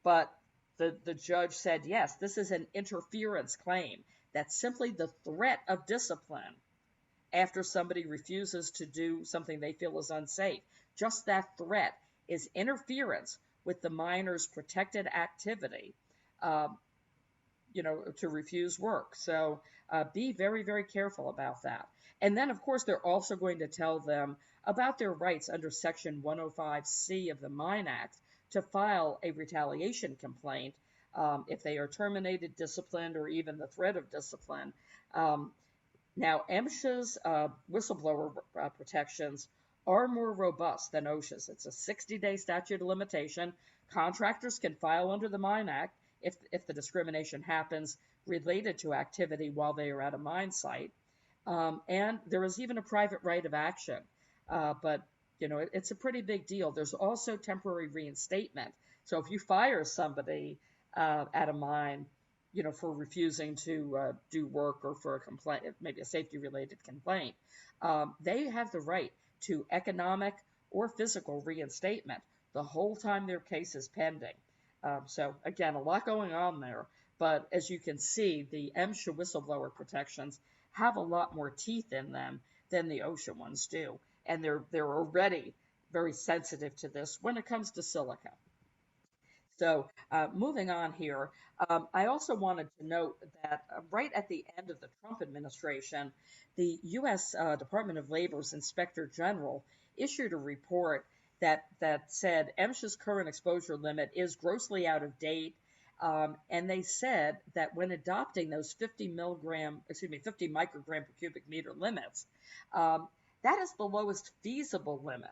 But the judge said, yes, this is an interference claim. That's simply the threat of discipline after somebody refuses to do something they feel is unsafe. Just that threat is interference with the minor's protected activity, to refuse work. So be very, very careful about that. And then, of course, they're also going to tell them about their rights under Section 105C of the Mine Act to file a retaliation complaint if they are terminated, disciplined, or even the threat of discipline. Now, Emsha's whistleblower protections are more robust than OSHA's. It's a 60-day statute of limitation. Contractors can file under the Mine Act if the discrimination happens related to activity while they are at a mine site. And there is even a private right of action. But it's a pretty big deal. There's also temporary reinstatement. So if you fire somebody at a mine, for refusing to do work or for a complaint, maybe a safety-related complaint, they have the right to economic or physical reinstatement the whole time their case is pending. So again, a lot going on there. But as you can see, the Emsha whistleblower protections have a lot more teeth in them than the OSHA ones do. And they're already very sensitive to this when it comes to silica. So moving on here, I also wanted to note that right at the end of the Trump administration, the U.S. Department of Labor's Inspector General issued a report that said Emsha's current exposure limit is grossly out of date. And they said that when adopting those 50 microgram per cubic meter limits, that is the lowest feasible limit.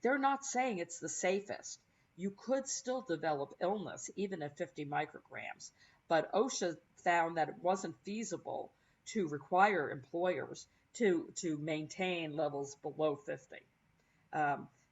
They're not saying it's the safest. You could still develop illness even at 50 micrograms, but OSHA found that it wasn't feasible to require employers to maintain levels below 50.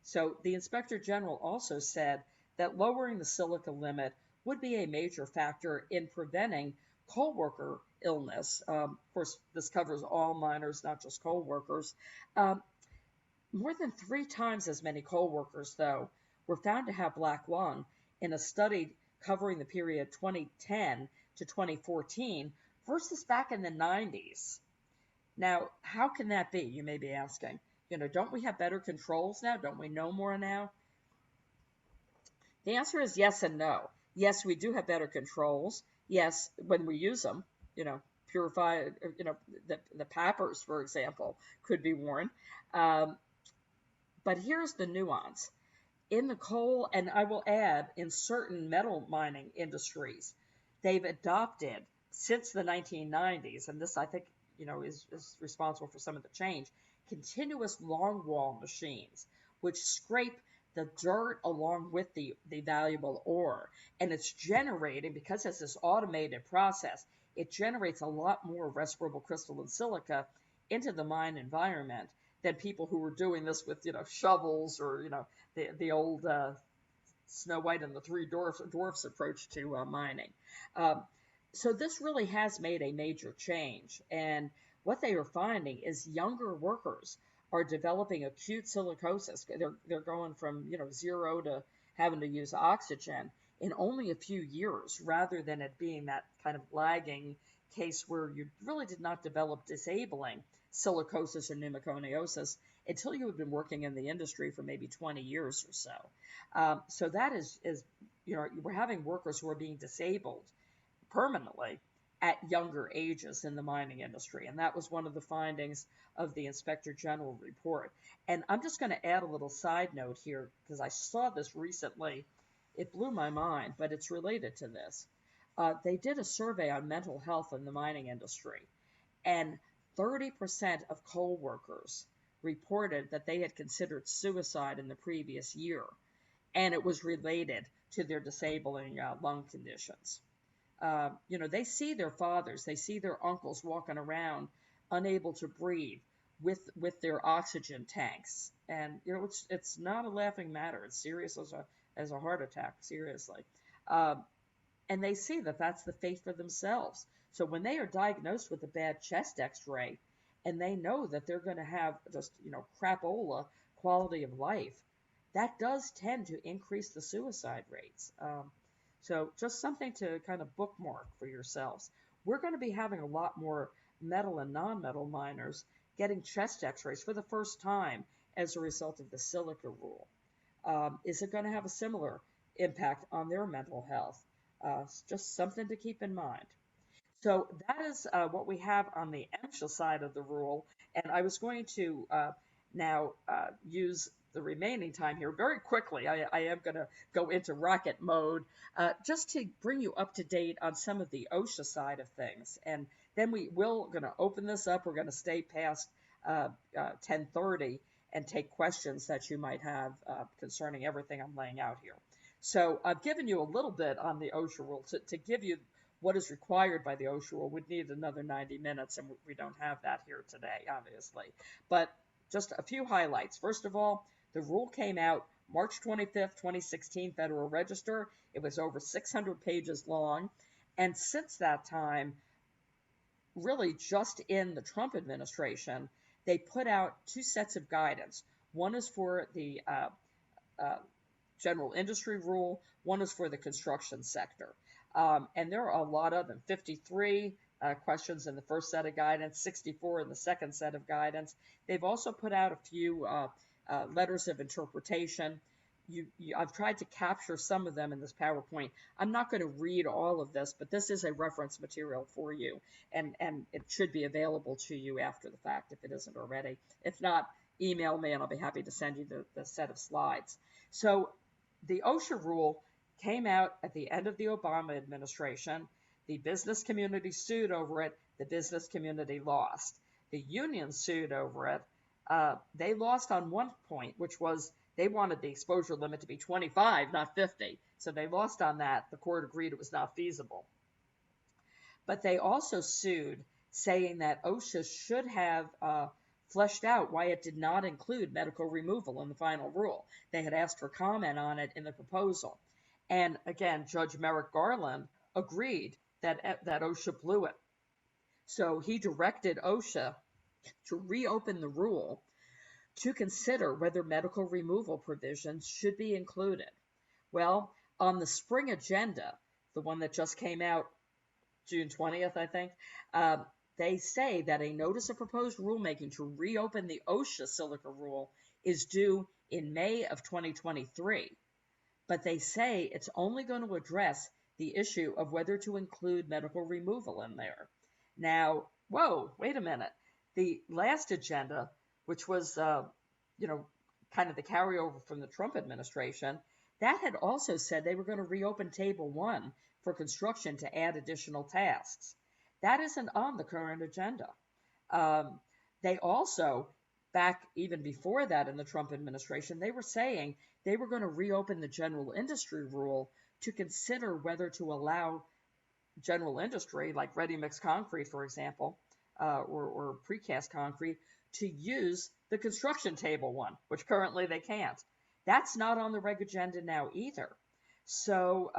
So the Inspector General also said that lowering the silica limit would be a major factor in preventing coal worker illness. Of course, this covers all miners, not just coal workers. More than 3 times as many coal workers, though, were found to have black lung in a study covering the period 2010 to 2014 versus back in the 90s. Now, how can that be? You may be asking. Don't we have better controls now? Don't we know more now? The answer is yes and no. Yes, we do have better controls. Yes, when we use them, purify, the pappers, for example, could be worn. But here's the nuance. In the coal, and I will add, in certain metal mining industries, they've adopted since the 1990s, and this I think is responsible for some of the change, continuous longwall machines, which scrape the dirt along with the valuable ore. And it's generating, because it's this automated process, it generates a lot more respirable crystalline silica into the mine environment than people who were doing this with shovels or the old Snow White and the Three Dwarfs approach to mining. So this really has made a major change, and what they are finding is younger workers are developing acute silicosis. They're going from 0 to having to use oxygen in only a few years, rather than it being that kind of lagging case where you really did not develop disabling silicosis or pneumoconiosis until you have been working in the industry for maybe 20 years or so. So that is we're having workers who are being disabled permanently at younger ages in the mining industry. And that was one of the findings of the Inspector General report. And I'm just going to add a little side note here, because I saw this recently. It blew my mind, but it's related to this. They did a survey on mental health in the mining industry, and 30% of coal workers reported that they had considered suicide in the previous year, and it was related to their disabling lung conditions. They see their fathers, they see their uncles walking around unable to breathe with their oxygen tanks, and it's not a laughing matter. It's serious as a heart attack, seriously. And they see that that's the fate for themselves. So when they are diagnosed with a bad chest x-ray, and they know that they're going to have just, crapola quality of life, that does tend to increase the suicide rates. So just something to kind of bookmark for yourselves. We're going to be having a lot more metal and non-metal miners getting chest x-rays for the first time as a result of the Silica Rule. Is it going to have a similar impact on their mental health? Just something to keep in mind. So that is what we have on the Emsha side of the rule. And I was going to now use the remaining time here very quickly. I am going to go into rocket mode just to bring you up to date on some of the OSHA side of things. And then we will going to open this up. We're going to stay past 10:30 and take questions that you might have concerning everything I'm laying out here. So I've given you a little bit on the OSHA rule to give you what is required by the OSHA rule. We'd need another 90 minutes, and we don't have that here today, obviously. But just a few highlights. First of all, the rule came out March 25th, 2016, Federal Register. It was over 600 pages long. And since that time, really just in the Trump administration, they put out two sets of guidance. One is for the general industry rule. One is for the construction sector. And there are a lot of them, 53 questions in the first set of guidance, 64 in the second set of guidance. They've also put out a few letters of interpretation. I've tried to capture some of them in this PowerPoint. I'm not going to read all of this, but this is a reference material for you, and it should be available to you after the fact if it isn't already. If not, email me and I'll be happy to send you the set of slides. So the OSHA rule came out at the end of the Obama administration. The business community sued over it. The business community lost. The union sued over it. They lost on one point, which was they wanted the exposure limit to be 25, not 50. So they lost on that. The court agreed it was not feasible. But they also sued, saying that OSHA should have fleshed out why it did not include medical removal in the final rule. They had asked for comment on it in the proposal. And again, Judge Merrick Garland agreed that OSHA blew it. So he directed OSHA to reopen the rule to consider whether medical removal provisions should be included. Well, on the spring agenda, the one that just came out June 20th, I think. They say that a notice of proposed rulemaking to reopen the OSHA Silica rule is due in May of 2023. But they say it's only going to address the issue of whether to include medical removal in there. Now, whoa, wait a minute. The last agenda, which was, kind of the carryover from the Trump administration, that had also said they were going to reopen Table 1 for construction to add additional tasks. That isn't on the current agenda. They also, back even before that in the Trump administration, they were saying they were going to reopen the general industry rule to consider whether to allow general industry, like ready-mix concrete, for example, or precast concrete, to use the construction Table 1, which currently they can't. That's not on the reg agenda now either. So,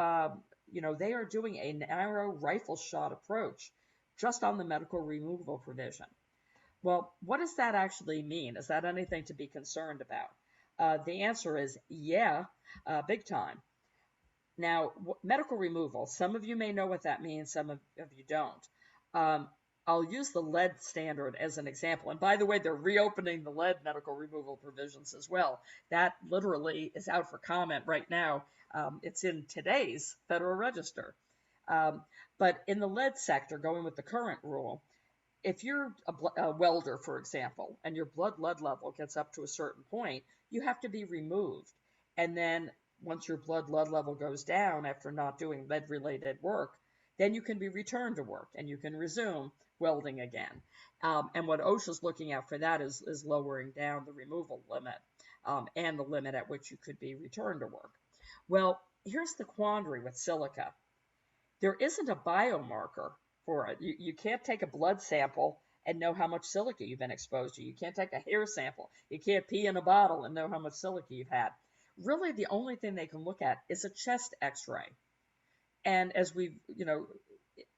they are doing a narrow rifle shot approach just on the medical removal provision. Well, what does that actually mean? Is that anything to be concerned about? The answer is yeah, big time. Now, medical removal, some of you may know what that means, some of you don't. I'll use the lead standard as an example. And by the way, they're reopening the lead medical removal provisions as well. That literally is out for comment right now. It's in today's Federal Register. But in the lead sector, going with the current rule, if you're a welder, for example, and your blood lead level gets up to a certain point, you have to be removed. And then once your blood lead level goes down after not doing lead-related work, then you can be returned to work and you can resume welding again. And what OSHA's looking at for that is lowering down the removal limit and the limit at which you could be returned to work. Well, here's the quandary with silica. There isn't a biomarker for it. You can't take a blood sample and know how much silica you've been exposed to. You can't take a hair sample. You can't pee in a bottle and know how much silica you've had. Really, the only thing they can look at is a chest x-ray. And as we've,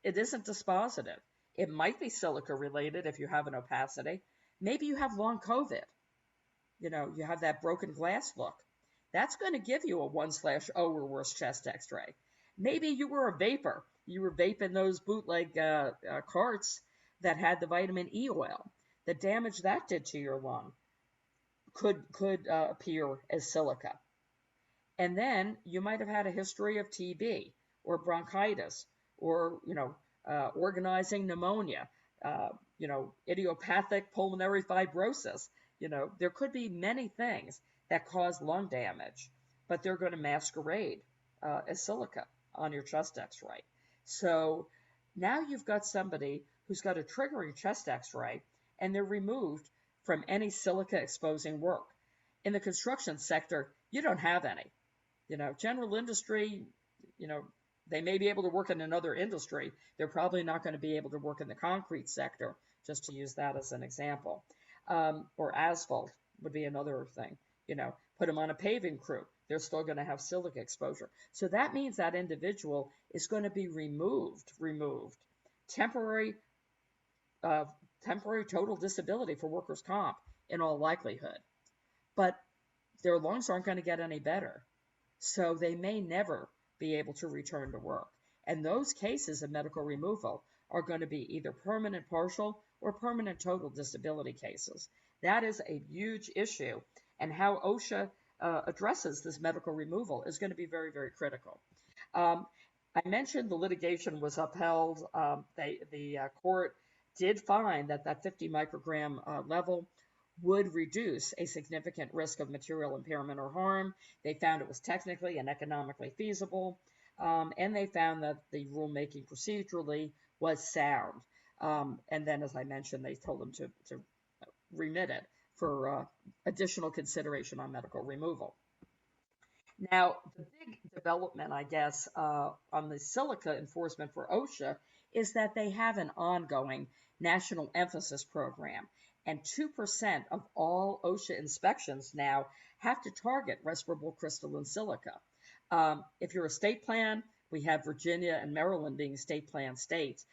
it isn't dispositive. It might be silica related if you have an opacity. Maybe you have long COVID. You have that broken glass look. That's going to give you a 1/0 or worse chest x-ray. Maybe you were a vapor. You were vaping those bootleg carts that had the vitamin E oil. The damage that did to your lung could appear as silica. And then you might have had a history of TB or bronchitis or, organizing pneumonia, idiopathic pulmonary fibrosis. There could be many things that cause lung damage, but they're going to masquerade as silica on your chest x-ray. So now you've got somebody who's got a triggering chest x-ray and they're removed from any silica exposing work. In the construction sector, you don't have any. General industry, they may be able to work in another industry. They're probably not going to be able to work in the concrete sector, just to use that as an example. Or asphalt would be another thing. Put them on a paving crew. They're still going to have silica exposure. So that means that individual is going to be removed. Temporary total disability for workers' comp in all likelihood. But their lungs aren't going to get any better. So they may never be able to return to work. And those cases of medical removal are going to be either permanent partial or permanent total disability cases. That is a huge issue. And how OSHA addresses this medical removal is going to be very, very critical. I mentioned the litigation was upheld. The court did find that 50 microgram level would reduce a significant risk of material impairment or harm. They found it was technically and economically feasible, and they found that the rulemaking procedurally was sound. And then, as I mentioned, they told them to remit it for additional consideration on medical removal. Now, the big development, I guess, on the silica enforcement for OSHA is that they have an ongoing national emphasis program. And 2% of all OSHA inspections now have to target respirable crystalline silica. If you're a state plan, we have Virginia and Maryland being state plan states.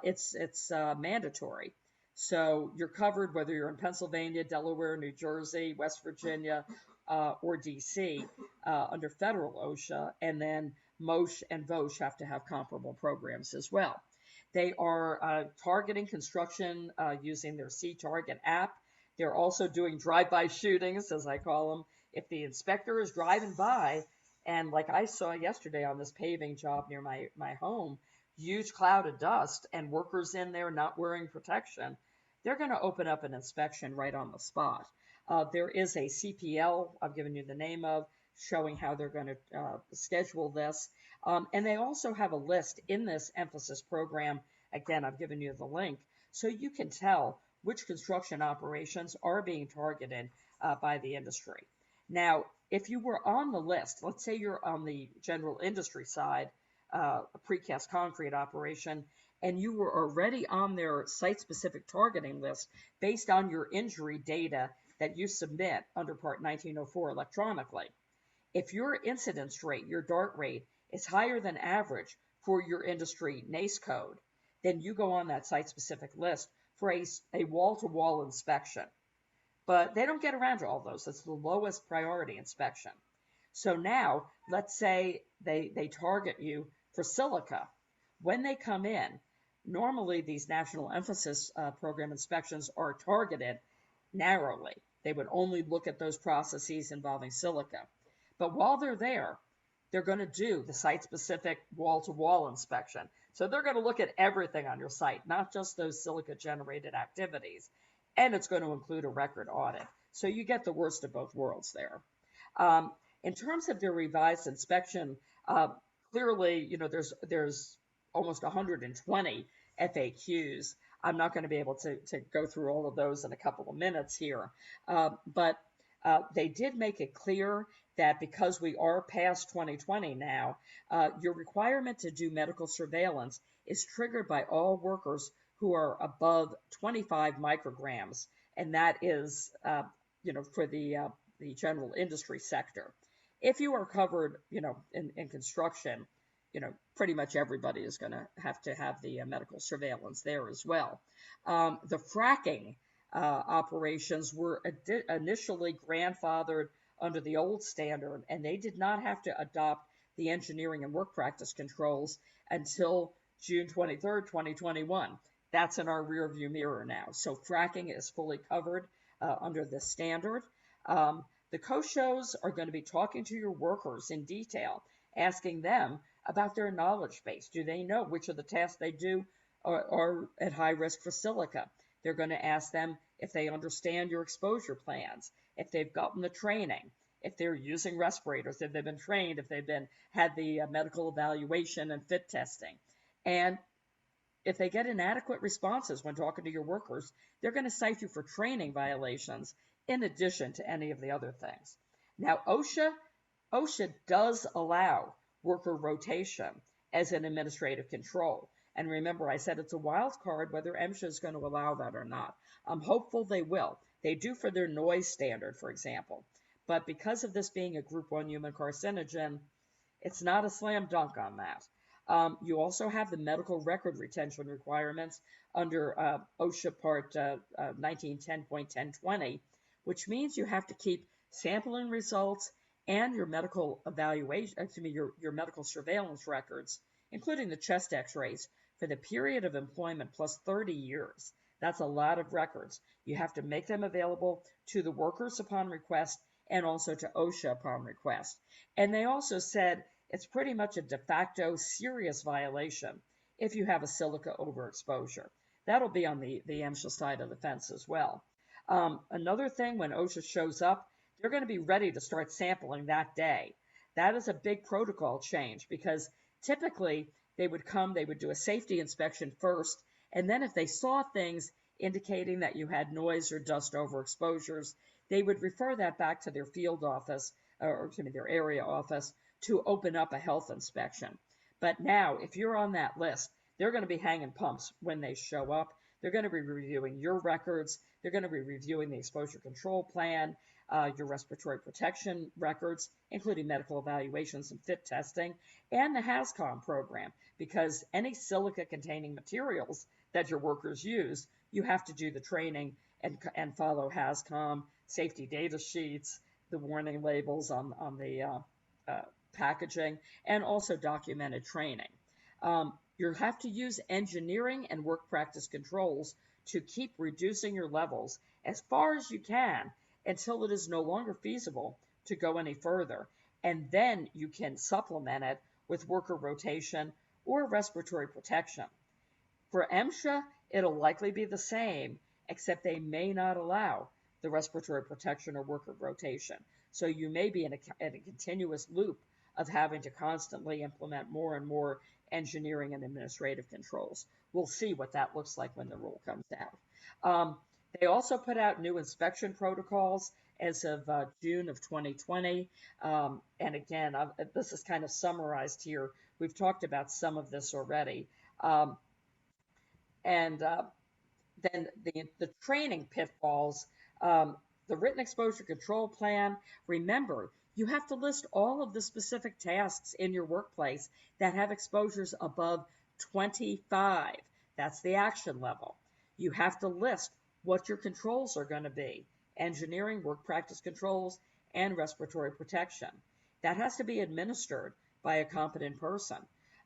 It's mandatory. So you're covered whether you're in Pennsylvania, Delaware, New Jersey, West Virginia, or DC under federal OSHA. And then MOSH and VOSH have to have comparable programs as well. They are targeting construction using their C-Target app. They're also doing drive-by shootings, as I call them. If the inspector is driving by, and like I saw yesterday on this paving job near my home, huge cloud of dust and workers in there not wearing protection, they're going to open up an inspection right on the spot. There is a CPL, I've given you the name of, showing how they're going to schedule this. And they also have a list in this emphasis program. Again, I've given you the link, so you can tell which construction operations are being targeted by the industry. Now, if you were on the list, let's say you're on the general industry side, a precast concrete operation, and you were already on their site-specific targeting list based on your injury data that you submit under Part 1904 electronically. If your incidence rate, your DART rate, is higher than average for your industry NACE code, then you go on that site-specific list for a wall-to-wall inspection. But they don't get around to all those. That's the lowest priority inspection. So now, let's say they target you for silica. When they come in, normally these national emphasis program inspections are targeted narrowly. They would only look at those processes involving silica. But while they're there, they're going to do the site-specific wall-to-wall inspection. So they're going to look at everything on your site, not just those silica-generated activities. And it's going to include a record audit. So you get the worst of both worlds there. In terms of their revised inspection, clearly, there's almost 120 FAQs. I'm not going to be able to go through all of those in a couple of minutes here. But they did make it clear that because we are past 2020 now, your requirement to do medical surveillance is triggered by all workers who are above 25 micrograms, and that is, for the general industry sector. If you are covered, in construction, pretty much everybody is going to have the medical surveillance there as well. The fracking operations were initially grandfathered under the old standard, and they did not have to adopt the engineering and work practice controls until June 23rd, 2021. That's in our rearview mirror now. So fracking is fully covered under this standard. The COSHOs are going to be talking to your workers in detail, asking them about their knowledge base. Do they know which of the tasks they do are at high risk for silica? They're going to ask them if they understand your exposure plans, if they've gotten the training, if they're using respirators, if they've been trained, if they've had the medical evaluation and fit testing. And if they get inadequate responses when talking to your workers, they're going to cite you for training violations in addition to any of the other things. Now, OSHA does allow worker rotation as an administrative control. And remember, I said it's a wild card whether Emsha is going to allow that or not. I'm hopeful they will. They do for their noise standard, for example. But because of this being a Group 1 human carcinogen, it's not a slam dunk on that. You also have the medical record retention requirements under OSHA Part 1910.1020, which means you have to keep sampling results and your medical evaluation, your medical surveillance records, including the chest x-rays, for the period of employment plus 30 years. That's a lot of records. You have to make them available to the workers upon request and also to OSHA upon request. And they also said it's pretty much a de facto serious violation if you have a silica overexposure. That'll be on the Emsha side of the fence as well. Another thing, when OSHA shows up, they're going to be ready to start sampling that day. That is a big protocol change because typically they would do a safety inspection first, and then if they saw things indicating that you had noise or dust overexposures, they would refer that back to their field office, their area office, to open up a health inspection. But now, if you're on that list, they're going to be hanging pumps when they show up. They're going to be reviewing your records. They're going to be reviewing the exposure control plan, your respiratory protection records, including medical evaluations and fit testing, and the HAZCOM program, because any silica-containing materials that your workers use, you have to do the training and follow HAZCOM, safety data sheets, the warning labels on the packaging, and also documented training. You have to use engineering and work practice controls to keep reducing your levels as far as you can until it is no longer feasible to go any further. And then you can supplement it with worker rotation or respiratory protection. For Emsha, it'll likely be the same, except they may not allow the respiratory protection or worker rotation. So you may be in a continuous loop of having to constantly implement more and more engineering and administrative controls. We'll see what that looks like when the rule comes out. They also put out new inspection protocols as of June of 2020. And again, this is kind of summarized here. We've talked about some of this already. And then the training pitfalls, the written exposure control plan. Remember, you have to list all of the specific tasks in your workplace that have exposures above 25. That's the action level. You have to list what your controls are going to be: engineering, work practice controls, and respiratory protection. That has to be administered by a competent person.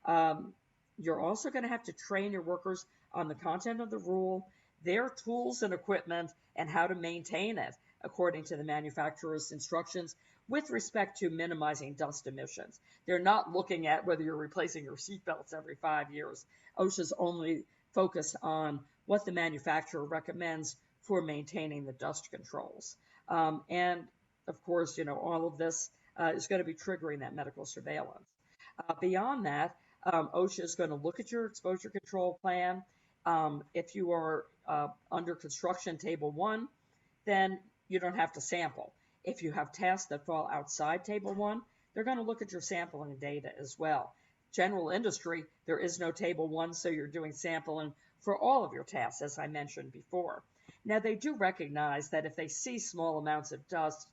You're also going to have to train your workers on the content of the rule, their tools and equipment, and how to maintain it according to the manufacturer's instructions with respect to minimizing dust emissions. They're not looking at whether you're replacing your seatbelts every 5 years. OSHA's only focused on what the manufacturer recommends for maintaining the dust controls. And of course, all of this is going to be triggering that medical surveillance. Beyond that, OSHA is going to look at your exposure control plan. If you are under construction table 1, then you don't have to sample. If you have tasks that fall outside table 1, they're going to look at your sampling data as well. General industry, there is no table 1, so you're doing sampling for all of your tasks, as I mentioned before. Now, they do recognize that if they see small amounts of dust,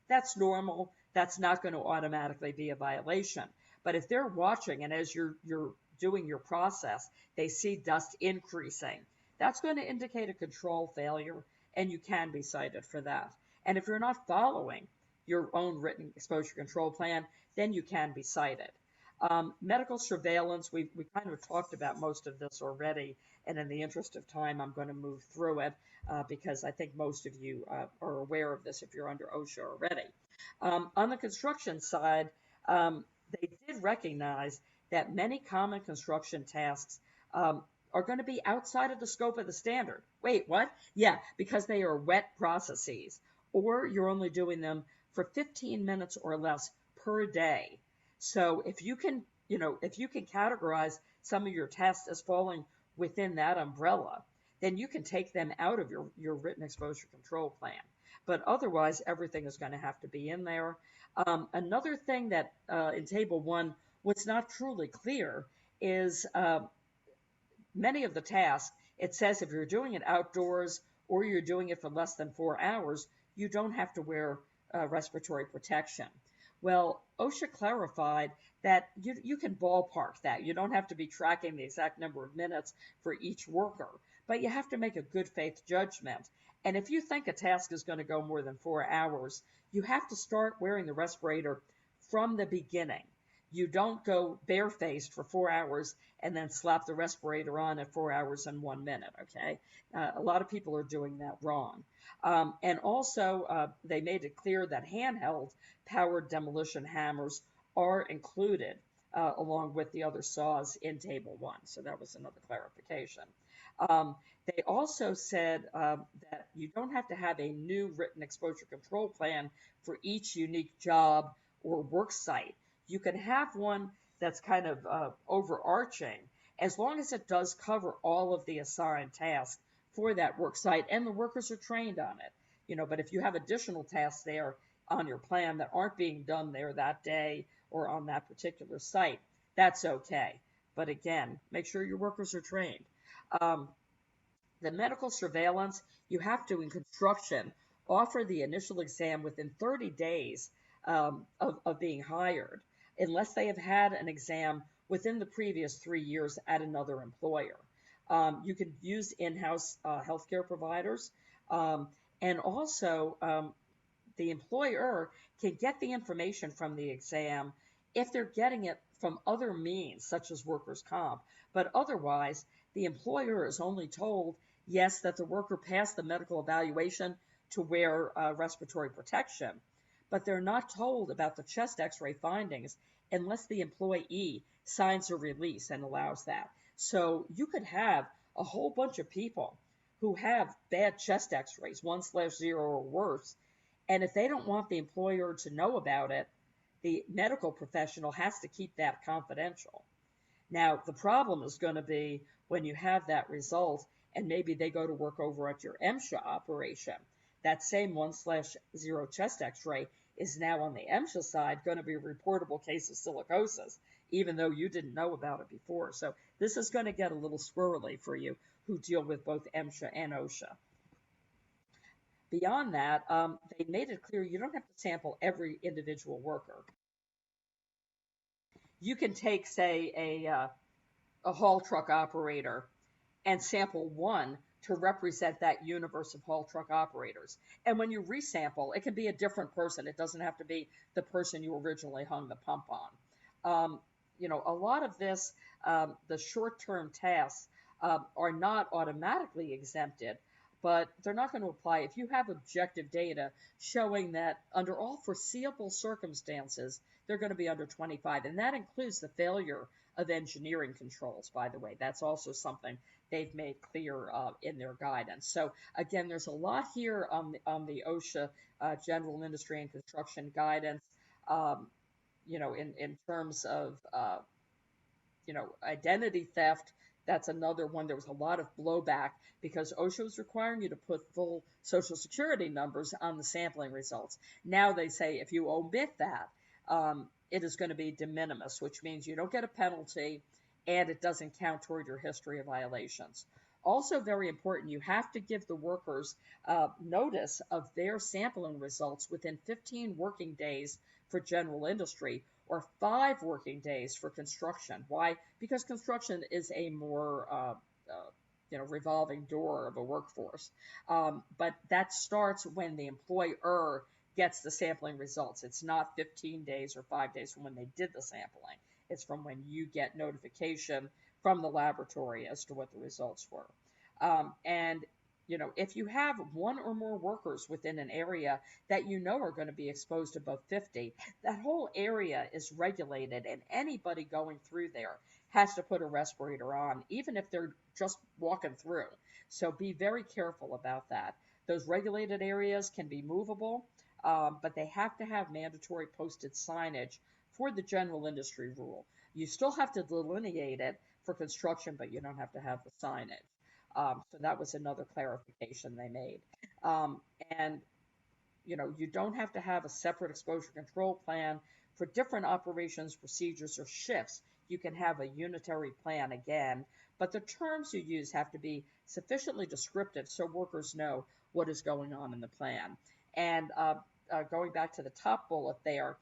that's normal. That's not going to automatically be a violation. But if they're watching and as you're doing your process, they see dust increasing, that's going to indicate a control failure, and you can be cited for that. And if you're not following your own written exposure control plan, then you can be cited. Medical surveillance, we kind of talked about most of this already, and in the interest of time, I'm going to move through it because I think most of you are aware of this if you're under OSHA already. On the construction side, they did recognize that many common construction tasks are going to be outside of the scope of the standard. Wait, what? Yeah, because they are wet processes, or you're only doing them for 15 minutes or less per day. So if you can categorize some of your tests as falling within that umbrella, then you can take them out of your written exposure control plan. But otherwise, everything is going to have to be in there. Another thing that in Table 1, what's not truly clear is many of the tasks, it says if you're doing it outdoors or you're doing it for less than 4 hours, you don't have to wear respiratory protection. Well, OSHA clarified that you can ballpark that. You don't have to be tracking the exact number of minutes for each worker, but you have to make a good faith judgment. And if you think a task is going to go more than 4 hours, you have to start wearing the respirator from the beginning. You don't go barefaced for 4 hours and then slap the respirator on at 4 hours and 1 minute, okay? A lot of people are doing that wrong. And also, they made it clear that handheld powered demolition hammers are included along with the other saws in Table 1. So that was another clarification. They also said that you don't have to have a new written exposure control plan for each unique job or work site. You can have one that's kind of overarching as long as it does cover all of the assigned tasks for that work site and the workers are trained on it. But if you have additional tasks there on your plan that aren't being done there that day or on that particular site, that's okay. But again, make sure your workers are trained. The medical surveillance, you have to, in construction, offer the initial exam within 30 days of being hired, unless they have had an exam within the previous 3 years at another employer. You can use in-house healthcare providers, and also the employer can get the information from the exam if they're getting it from other means, such as workers' comp. But otherwise, the employer is only told, yes, that the worker passed the medical evaluation to wear respiratory protection, but they're not told about the chest x-ray findings unless the employee signs a release and allows that. So you could have a whole bunch of people who have bad chest x-rays, 1/0 or worse, and if they don't want the employer to know about it, the medical professional has to keep that confidential. Now, the problem is going to be when you have that result and maybe they go to work over at your Emsha operation. That same 1/0 chest x-ray is now on the Emsha side going to be a reportable case of silicosis, even though you didn't know about it before. So this is going to get a little squirrely for you who deal with both Emsha and Osha. Beyond that, they made it clear you don't have to sample every individual worker. You can take, say, a haul truck operator and sample one to represent that universe of haul truck operators. And when you resample, it can be a different person. It doesn't have to be the person you originally hung the pump on. A lot of this, the short-term tasks are not automatically exempted, but they're not going to apply if you have objective data showing that under all foreseeable circumstances, they're going to be under 25. And that includes the failure of engineering controls, by the way. That's also something they've made clear in their guidance. So again, there's a lot here on the OSHA general industry and construction guidance, in terms of, identity theft. That's another one. There was a lot of blowback because OSHA was requiring you to put full Social Security numbers on the sampling results. Now they say if you omit that, it is going to be de minimis, which means you don't get a penalty and it doesn't count toward your history of violations. Also very important, you have to give the workers notice of their sampling results within 15 working days for general industry or 5 working days for construction. Why? Because construction is a more revolving door of a workforce. But that starts when the employer gets the sampling results. It's not 15 days or 5 days from when they did the sampling. It's from when you get notification from the laboratory as to what the results were. If you have one or more workers within an area that are going to be exposed to above 50, that whole area is regulated and anybody going through there has to put a respirator on, even if they're just walking through. So be very careful about that. Those regulated areas can be movable, but they have to have mandatory posted signage for the general industry rule. You still have to delineate it for construction, but you don't have to have the signage. So that was another clarification they made. You don't have to have a separate exposure control plan for different operations, procedures, or shifts. You can have a unitary plan again, but the terms you use have to be sufficiently descriptive so workers know what is going on in the plan. And going back to the top bullet there,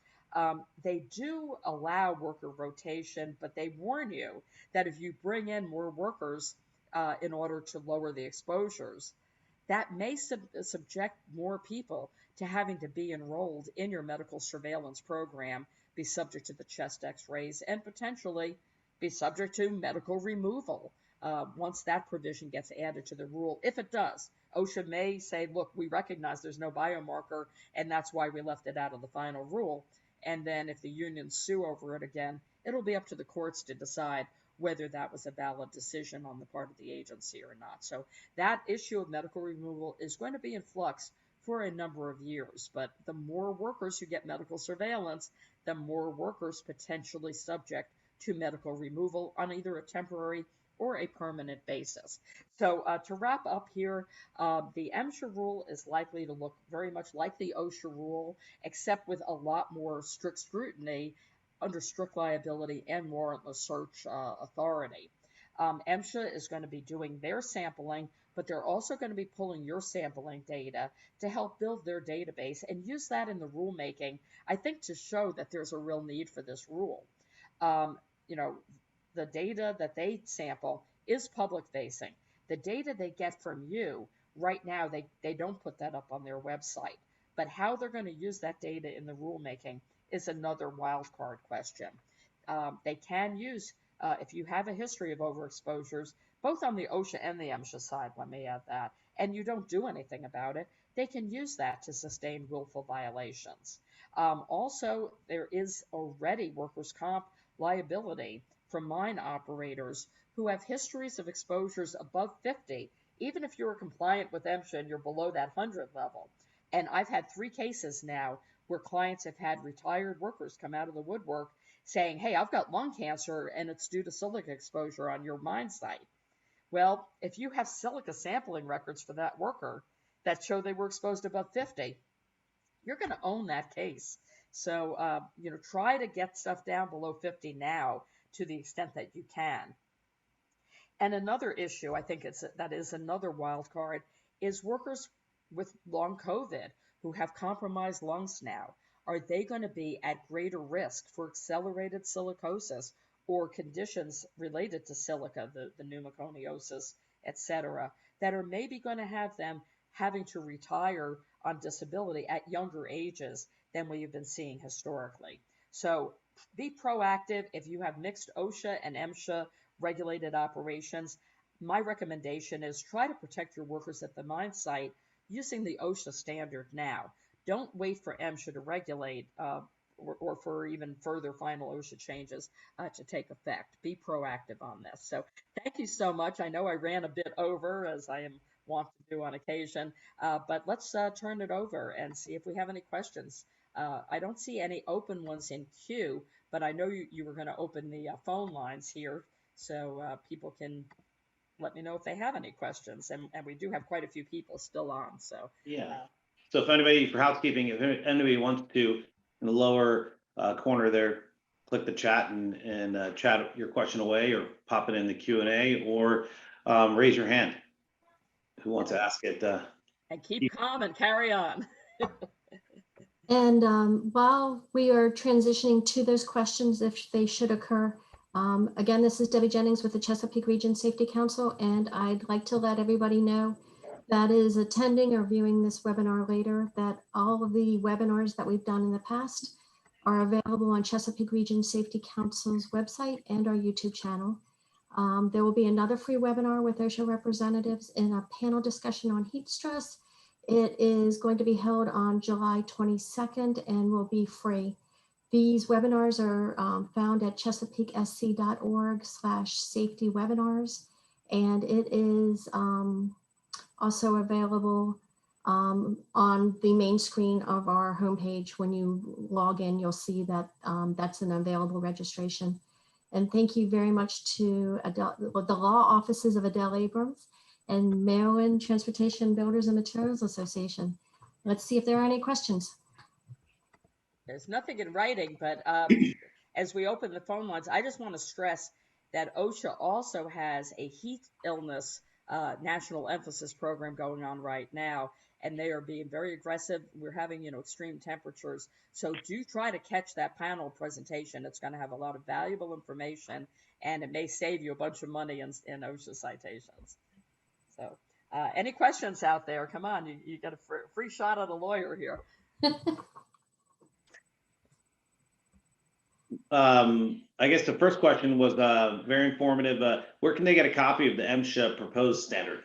they do allow worker rotation, but they warn you that if you bring in more workers in order to lower the exposures, that may subject more people to having to be enrolled in your medical surveillance program, be subject to the chest x-rays, and potentially be subject to medical removal once that provision gets added to the rule. If it does, OSHA may say, look, we recognize there's no biomarker, and that's why we left it out of the final rule. And then if the unions sue over it again, it'll be up to the courts to decide whether that was a valid decision on the part of the agency or not. So that issue of medical removal is going to be in flux for a number of years. But the more workers who get medical surveillance, the more workers potentially subject to medical removal on either a temporary or a permanent basis. So to wrap up here, the Emsha rule is likely to look very much like the OSHA rule, except with a lot more strict scrutiny under strict liability and warrantless search authority. Emsha is going to be doing their sampling, but they're also going to be pulling your sampling data to help build their database and use that in the rulemaking, I think, to show that there's a real need for this rule. The data that they sample is public facing. The data they get from you, right now, they don't put that up on their website. But how they're going to use that data in the rulemaking is another wild card question. They can use, if you have a history of overexposures, both on the OSHA and the Emsha side, let me add that, and you don't do anything about it, they can use that to sustain willful violations. Also, there is already workers' comp liability for mine operators who have histories of exposures above 50, even if you're compliant with Emsha and you're below that 100 level. And I've had 3 cases now where clients have had retired workers come out of the woodwork saying, hey, I've got lung cancer and it's due to silica exposure on your mine site. Well, if you have silica sampling records for that worker that show they were exposed above 50, you're going to own that case. So, try to get stuff down below 50 now to the extent that you can. And another issue, I think that is another wild card, is workers with long COVID who have compromised lungs now. Are they going to be at greater risk for accelerated silicosis or conditions related to silica, the pneumoconiosis, etc., that are maybe going to have them having to retire on disability at younger ages than we have been seeing historically? So be proactive. If you have mixed OSHA and Emsha regulated operations, my recommendation is try to protect your workers at the mine site using the OSHA standard now. Don't wait for Emsha to regulate or for even further final OSHA changes to take effect. Be proactive on this. So thank you so much. I know I ran a bit over, as I am wont to do on occasion, but let's turn it over and see if we have any questions. I don't see any open ones in queue, but I know you were going to open the phone lines here, so people can let me know if they have any questions. And we do have quite a few people still on. So yeah. So if anybody, for housekeeping, if anybody wants to, in the lower corner there, click the chat and chat your question away, or pop it in the Q&A, or raise your hand. Who wants to ask it? And keep calm and carry on. And while we are transitioning to those questions, if they should occur, again, this is Debbie Jennings with the Chesapeake Region Safety Council, and I'd like to let everybody know that is attending or viewing this webinar later that all of the webinars that we've done in the past are available on Chesapeake Region Safety Council's website and our YouTube channel. There will be another free webinar with OSHA representatives in a panel discussion on heat stress. It is going to be held on July 22nd and will be free. These webinars are found at chesapeakesc.org/safety webinars, and it is also available on the main screen of our homepage. When you log in, you'll see that that's an available registration. And thank you very much to Adele, the law offices of Adele Abrams and Maryland Transportation Builders and Materials Association. Let's see if there are any questions. There's nothing in writing, but as we open the phone lines, I just want to stress that OSHA also has a heat illness national emphasis program going on right now, and they are being very aggressive. We're having, extreme temperatures, so do try to catch that panel presentation. It's going to have a lot of valuable information, and it may save you a bunch of money in OSHA citations. So any questions out there? Come on, you got a free shot at a lawyer here. I guess the first question was very informative. Where can they get a copy of the MSHA proposed standard?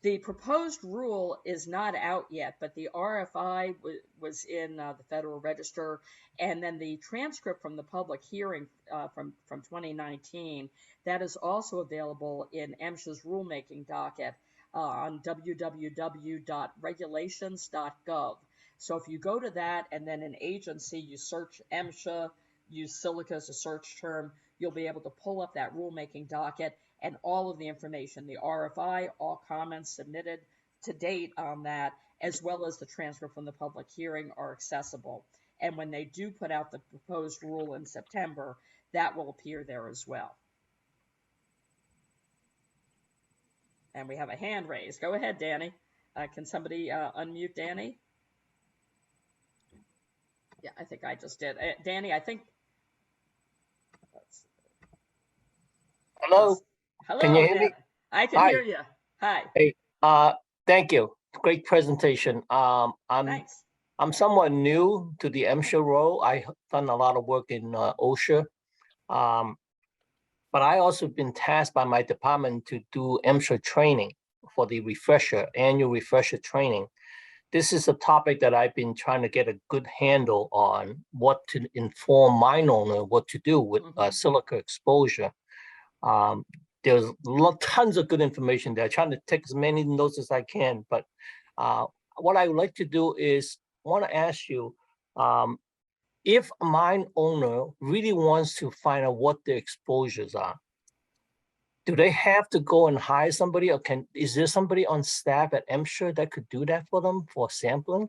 The proposed rule is not out yet, but the RFI was in the Federal Register, and then the transcript from the public hearing from 2019, that is also available in MSHA's rulemaking docket on www.regulations.gov. So if you go to that and then in agency, you search MSHA, use Silica as a search term, you'll be able to pull up that rulemaking docket, and all of the information, the RFI, all comments submitted to date on that, as well as the transcript from the public hearing, are accessible. And when they do put out the proposed rule in September, that will appear there as well. And we have a hand raised. Go ahead, Danny. Can somebody unmute Danny? Yeah, I think I just did. Danny, I think. Hello. Hello. Can you hear me? I can Hi. hear you. Hi. Hey. Thank you. Great presentation. Thanks. I'm somewhat new to the Emsha role. I've done a lot of work in OSHA, but I also been tasked by my department to do Emsha training for the annual refresher training. This is a topic that I've been trying to get a good handle on, what to inform mine owner what to do with silica exposure. There's tons of good information there. I'm trying to take as many notes as I can, but what I would like to do is want to ask you, if a mine owner really wants to find out what their exposures are, do they have to go and hire somebody, or is there somebody on staff at Emsha that could do that for them for sampling?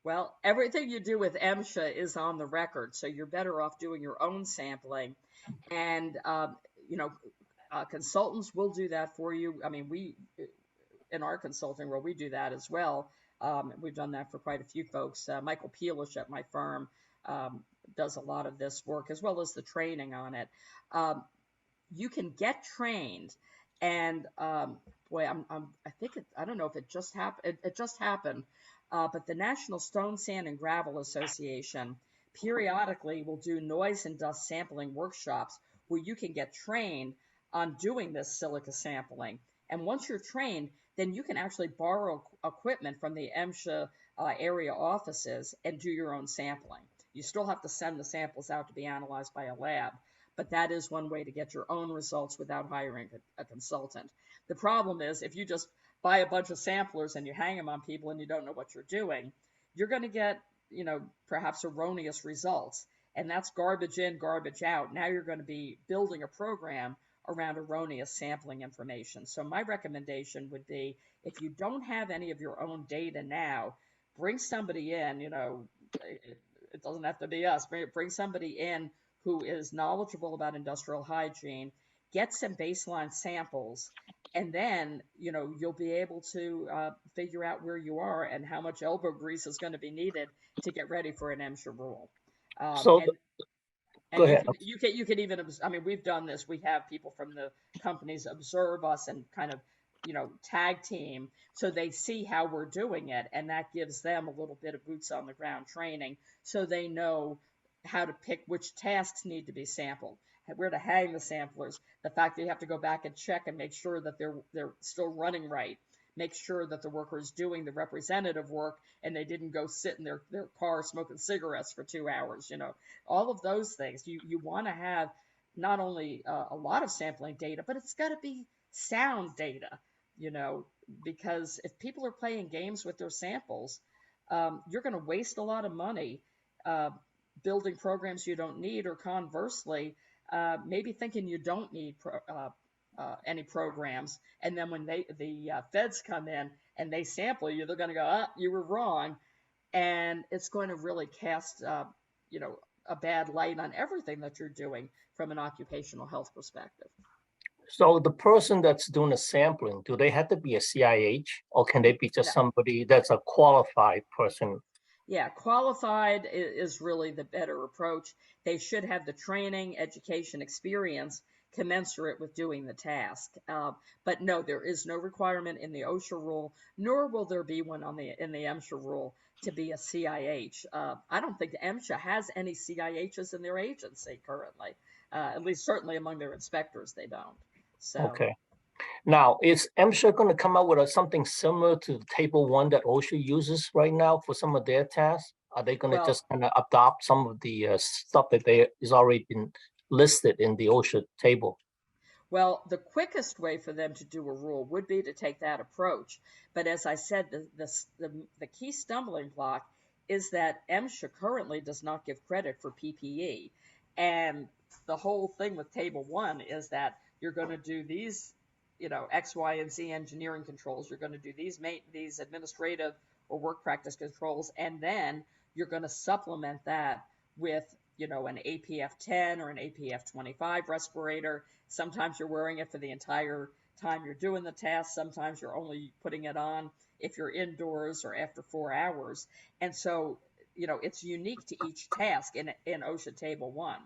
Well, everything you do with MSHA is on the record, so you're better off doing your own sampling. And, you know, consultants will do that for you. I mean, we, in our consulting role, we do that as well. We've done that for quite a few folks. Michael Peelish at my firm does a lot of this work, as well as the training on it. You can get trained, and boy, I think I don't know if it just happened. It just happened, but the National Stone, Sand, and Gravel Association periodically will do noise and dust sampling workshops where you can get trained on doing this silica sampling. And once you're trained, then you can actually borrow equipment from the MSHA area offices and do your own sampling. You still have to send the samples out to be analyzed by a lab, but that is one way to get your own results without hiring a consultant. The problem is if you just buy a bunch of samplers and you hang them on people and you don't know what you're doing, you're going to get, you know, perhaps erroneous results. And that's garbage in, garbage out. Now you're going to be building a program around erroneous sampling information. So my recommendation would be, if you don't have any of your own data now, bring somebody in, you know, it doesn't have to be us, bring somebody in who is knowledgeable about industrial hygiene, get some baseline samples, and then, you know, you'll be able to figure out where you are and how much elbow grease is going to be needed to get ready for an MSHA rule. Go ahead. You can even, I mean, we've done this. We have people from the companies observe us and kind of, you know, tag team, so they see how we're doing it, and that gives them a little bit of boots on the ground training, so they know how to pick which tasks need to be sampled, where to hang the samplers, the fact that you have to go back and check and make sure that they're still running right, make sure that the worker is doing the representative work and they didn't go sit in their car smoking cigarettes for 2 hours. You know, all of those things. You want to have not only a lot of sampling data, but it's got to be sound data, you know, because if people are playing games with their samples, you're going to waste a lot of money building programs you don't need, or conversely, maybe thinking you don't need any programs, and then when the feds come in and they sample you, they're going to go, you were wrong, and it's going to really cast you know, a bad light on everything that you're doing from an occupational health perspective. So the person that's doing the sampling, do they have to be a CIH, or can they be just somebody that's a qualified person? Yeah, qualified is really the better approach. They should have the training, education, experience commensurate with doing the task. But no, there is no requirement in the OSHA rule, nor will there be one in the MSHA rule to be a CIH. I don't think MSHA has any CIHs in their agency currently, at least certainly among their inspectors, they don't. So. Okay. Now, is MSHA going to come out with something similar to Table 1 that OSHA uses right now for some of their tasks? Are they going to just kind of adopt some of the stuff that is already been listed in the OSHA table? Well, the quickest way for them to do a rule would be to take that approach. But as I said, the key stumbling block is that MSHA currently does not give credit for PPE. And the whole thing with Table 1 is that you're going to do these, you know, X, Y, and Z engineering controls. You're going to do these administrative or work practice controls, and then you're going to supplement that with, you know, an APF 10 or an APF 25 respirator. Sometimes you're wearing it for the entire time you're doing the task. Sometimes you're only putting it on if you're indoors or after 4 hours. And so, you know, it's unique to each task in OSHA Table 1.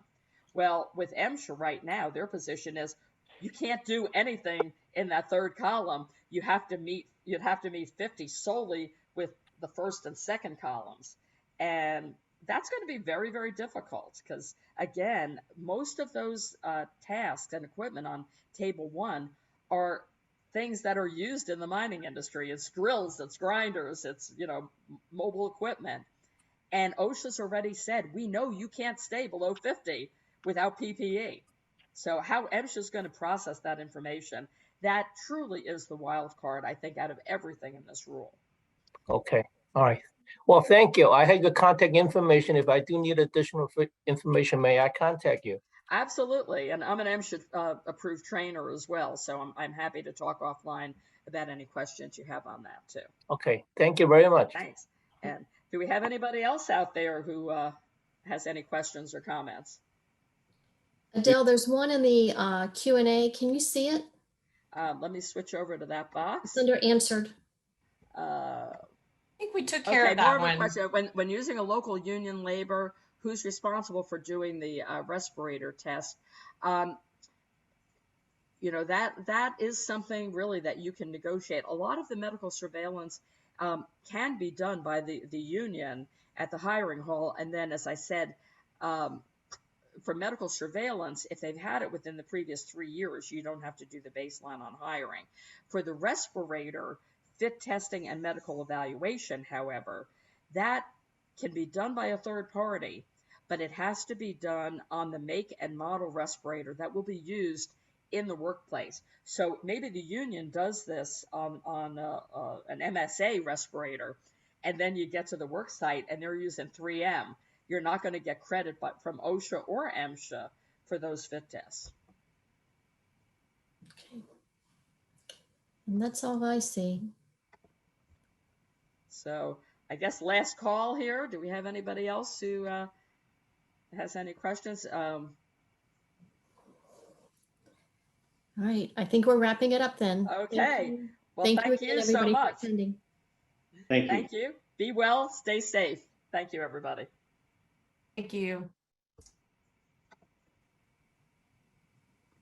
Well, with MSHA right now, their position is, you can't do anything in that third column. You'd have to meet 50 solely with the first and second columns. And that's going to be very, very difficult because, again, most of those tasks and equipment on table 1 are things that are used in the mining industry. It's drills, it's grinders, it's, mobile equipment. And OSHA's already said, we know you can't stay below 50 without PPE. So how MSHA's going to process that information, that truly is the wild card, I think, out of everything in this rule. Okay, all right. Well, thank you. I have your contact information. If I do need additional information, may I contact you? Absolutely, and I'm an MSHA approved trainer as well, so I'm happy to talk offline about any questions you have on that too. Okay, thank you very much. Thanks. And do we have anybody else out there who has any questions or comments? Adele, there's one in the Q&A. Can you see it? Let me switch over to that box. It's under answered. I think we took care of that more of one. a question. When using a local union labor, who's responsible for doing the respirator test? That is something really that you can negotiate. A lot of the medical surveillance can be done by the union at the hiring hall. And then, as I said, for medical surveillance, if they've had it within the previous 3 years, you don't have to do the baseline on hiring. For the respirator, fit testing and medical evaluation, however, that can be done by a third party, but it has to be done on the make and model respirator that will be used in the workplace. So maybe the union does this on an MSA respirator, and then you get to the work site and they're using 3M. You're not going to get credit from OSHA or MSHA for those fit tests. Okay. And that's all I see. So I guess last call here. Do we have anybody else who has any questions? All right. I think we're wrapping it up then. Okay. Well, thank you again, everybody so much. for attending. Thank you. Thank you. Be well. Stay safe. Thank you, everybody. Thank you.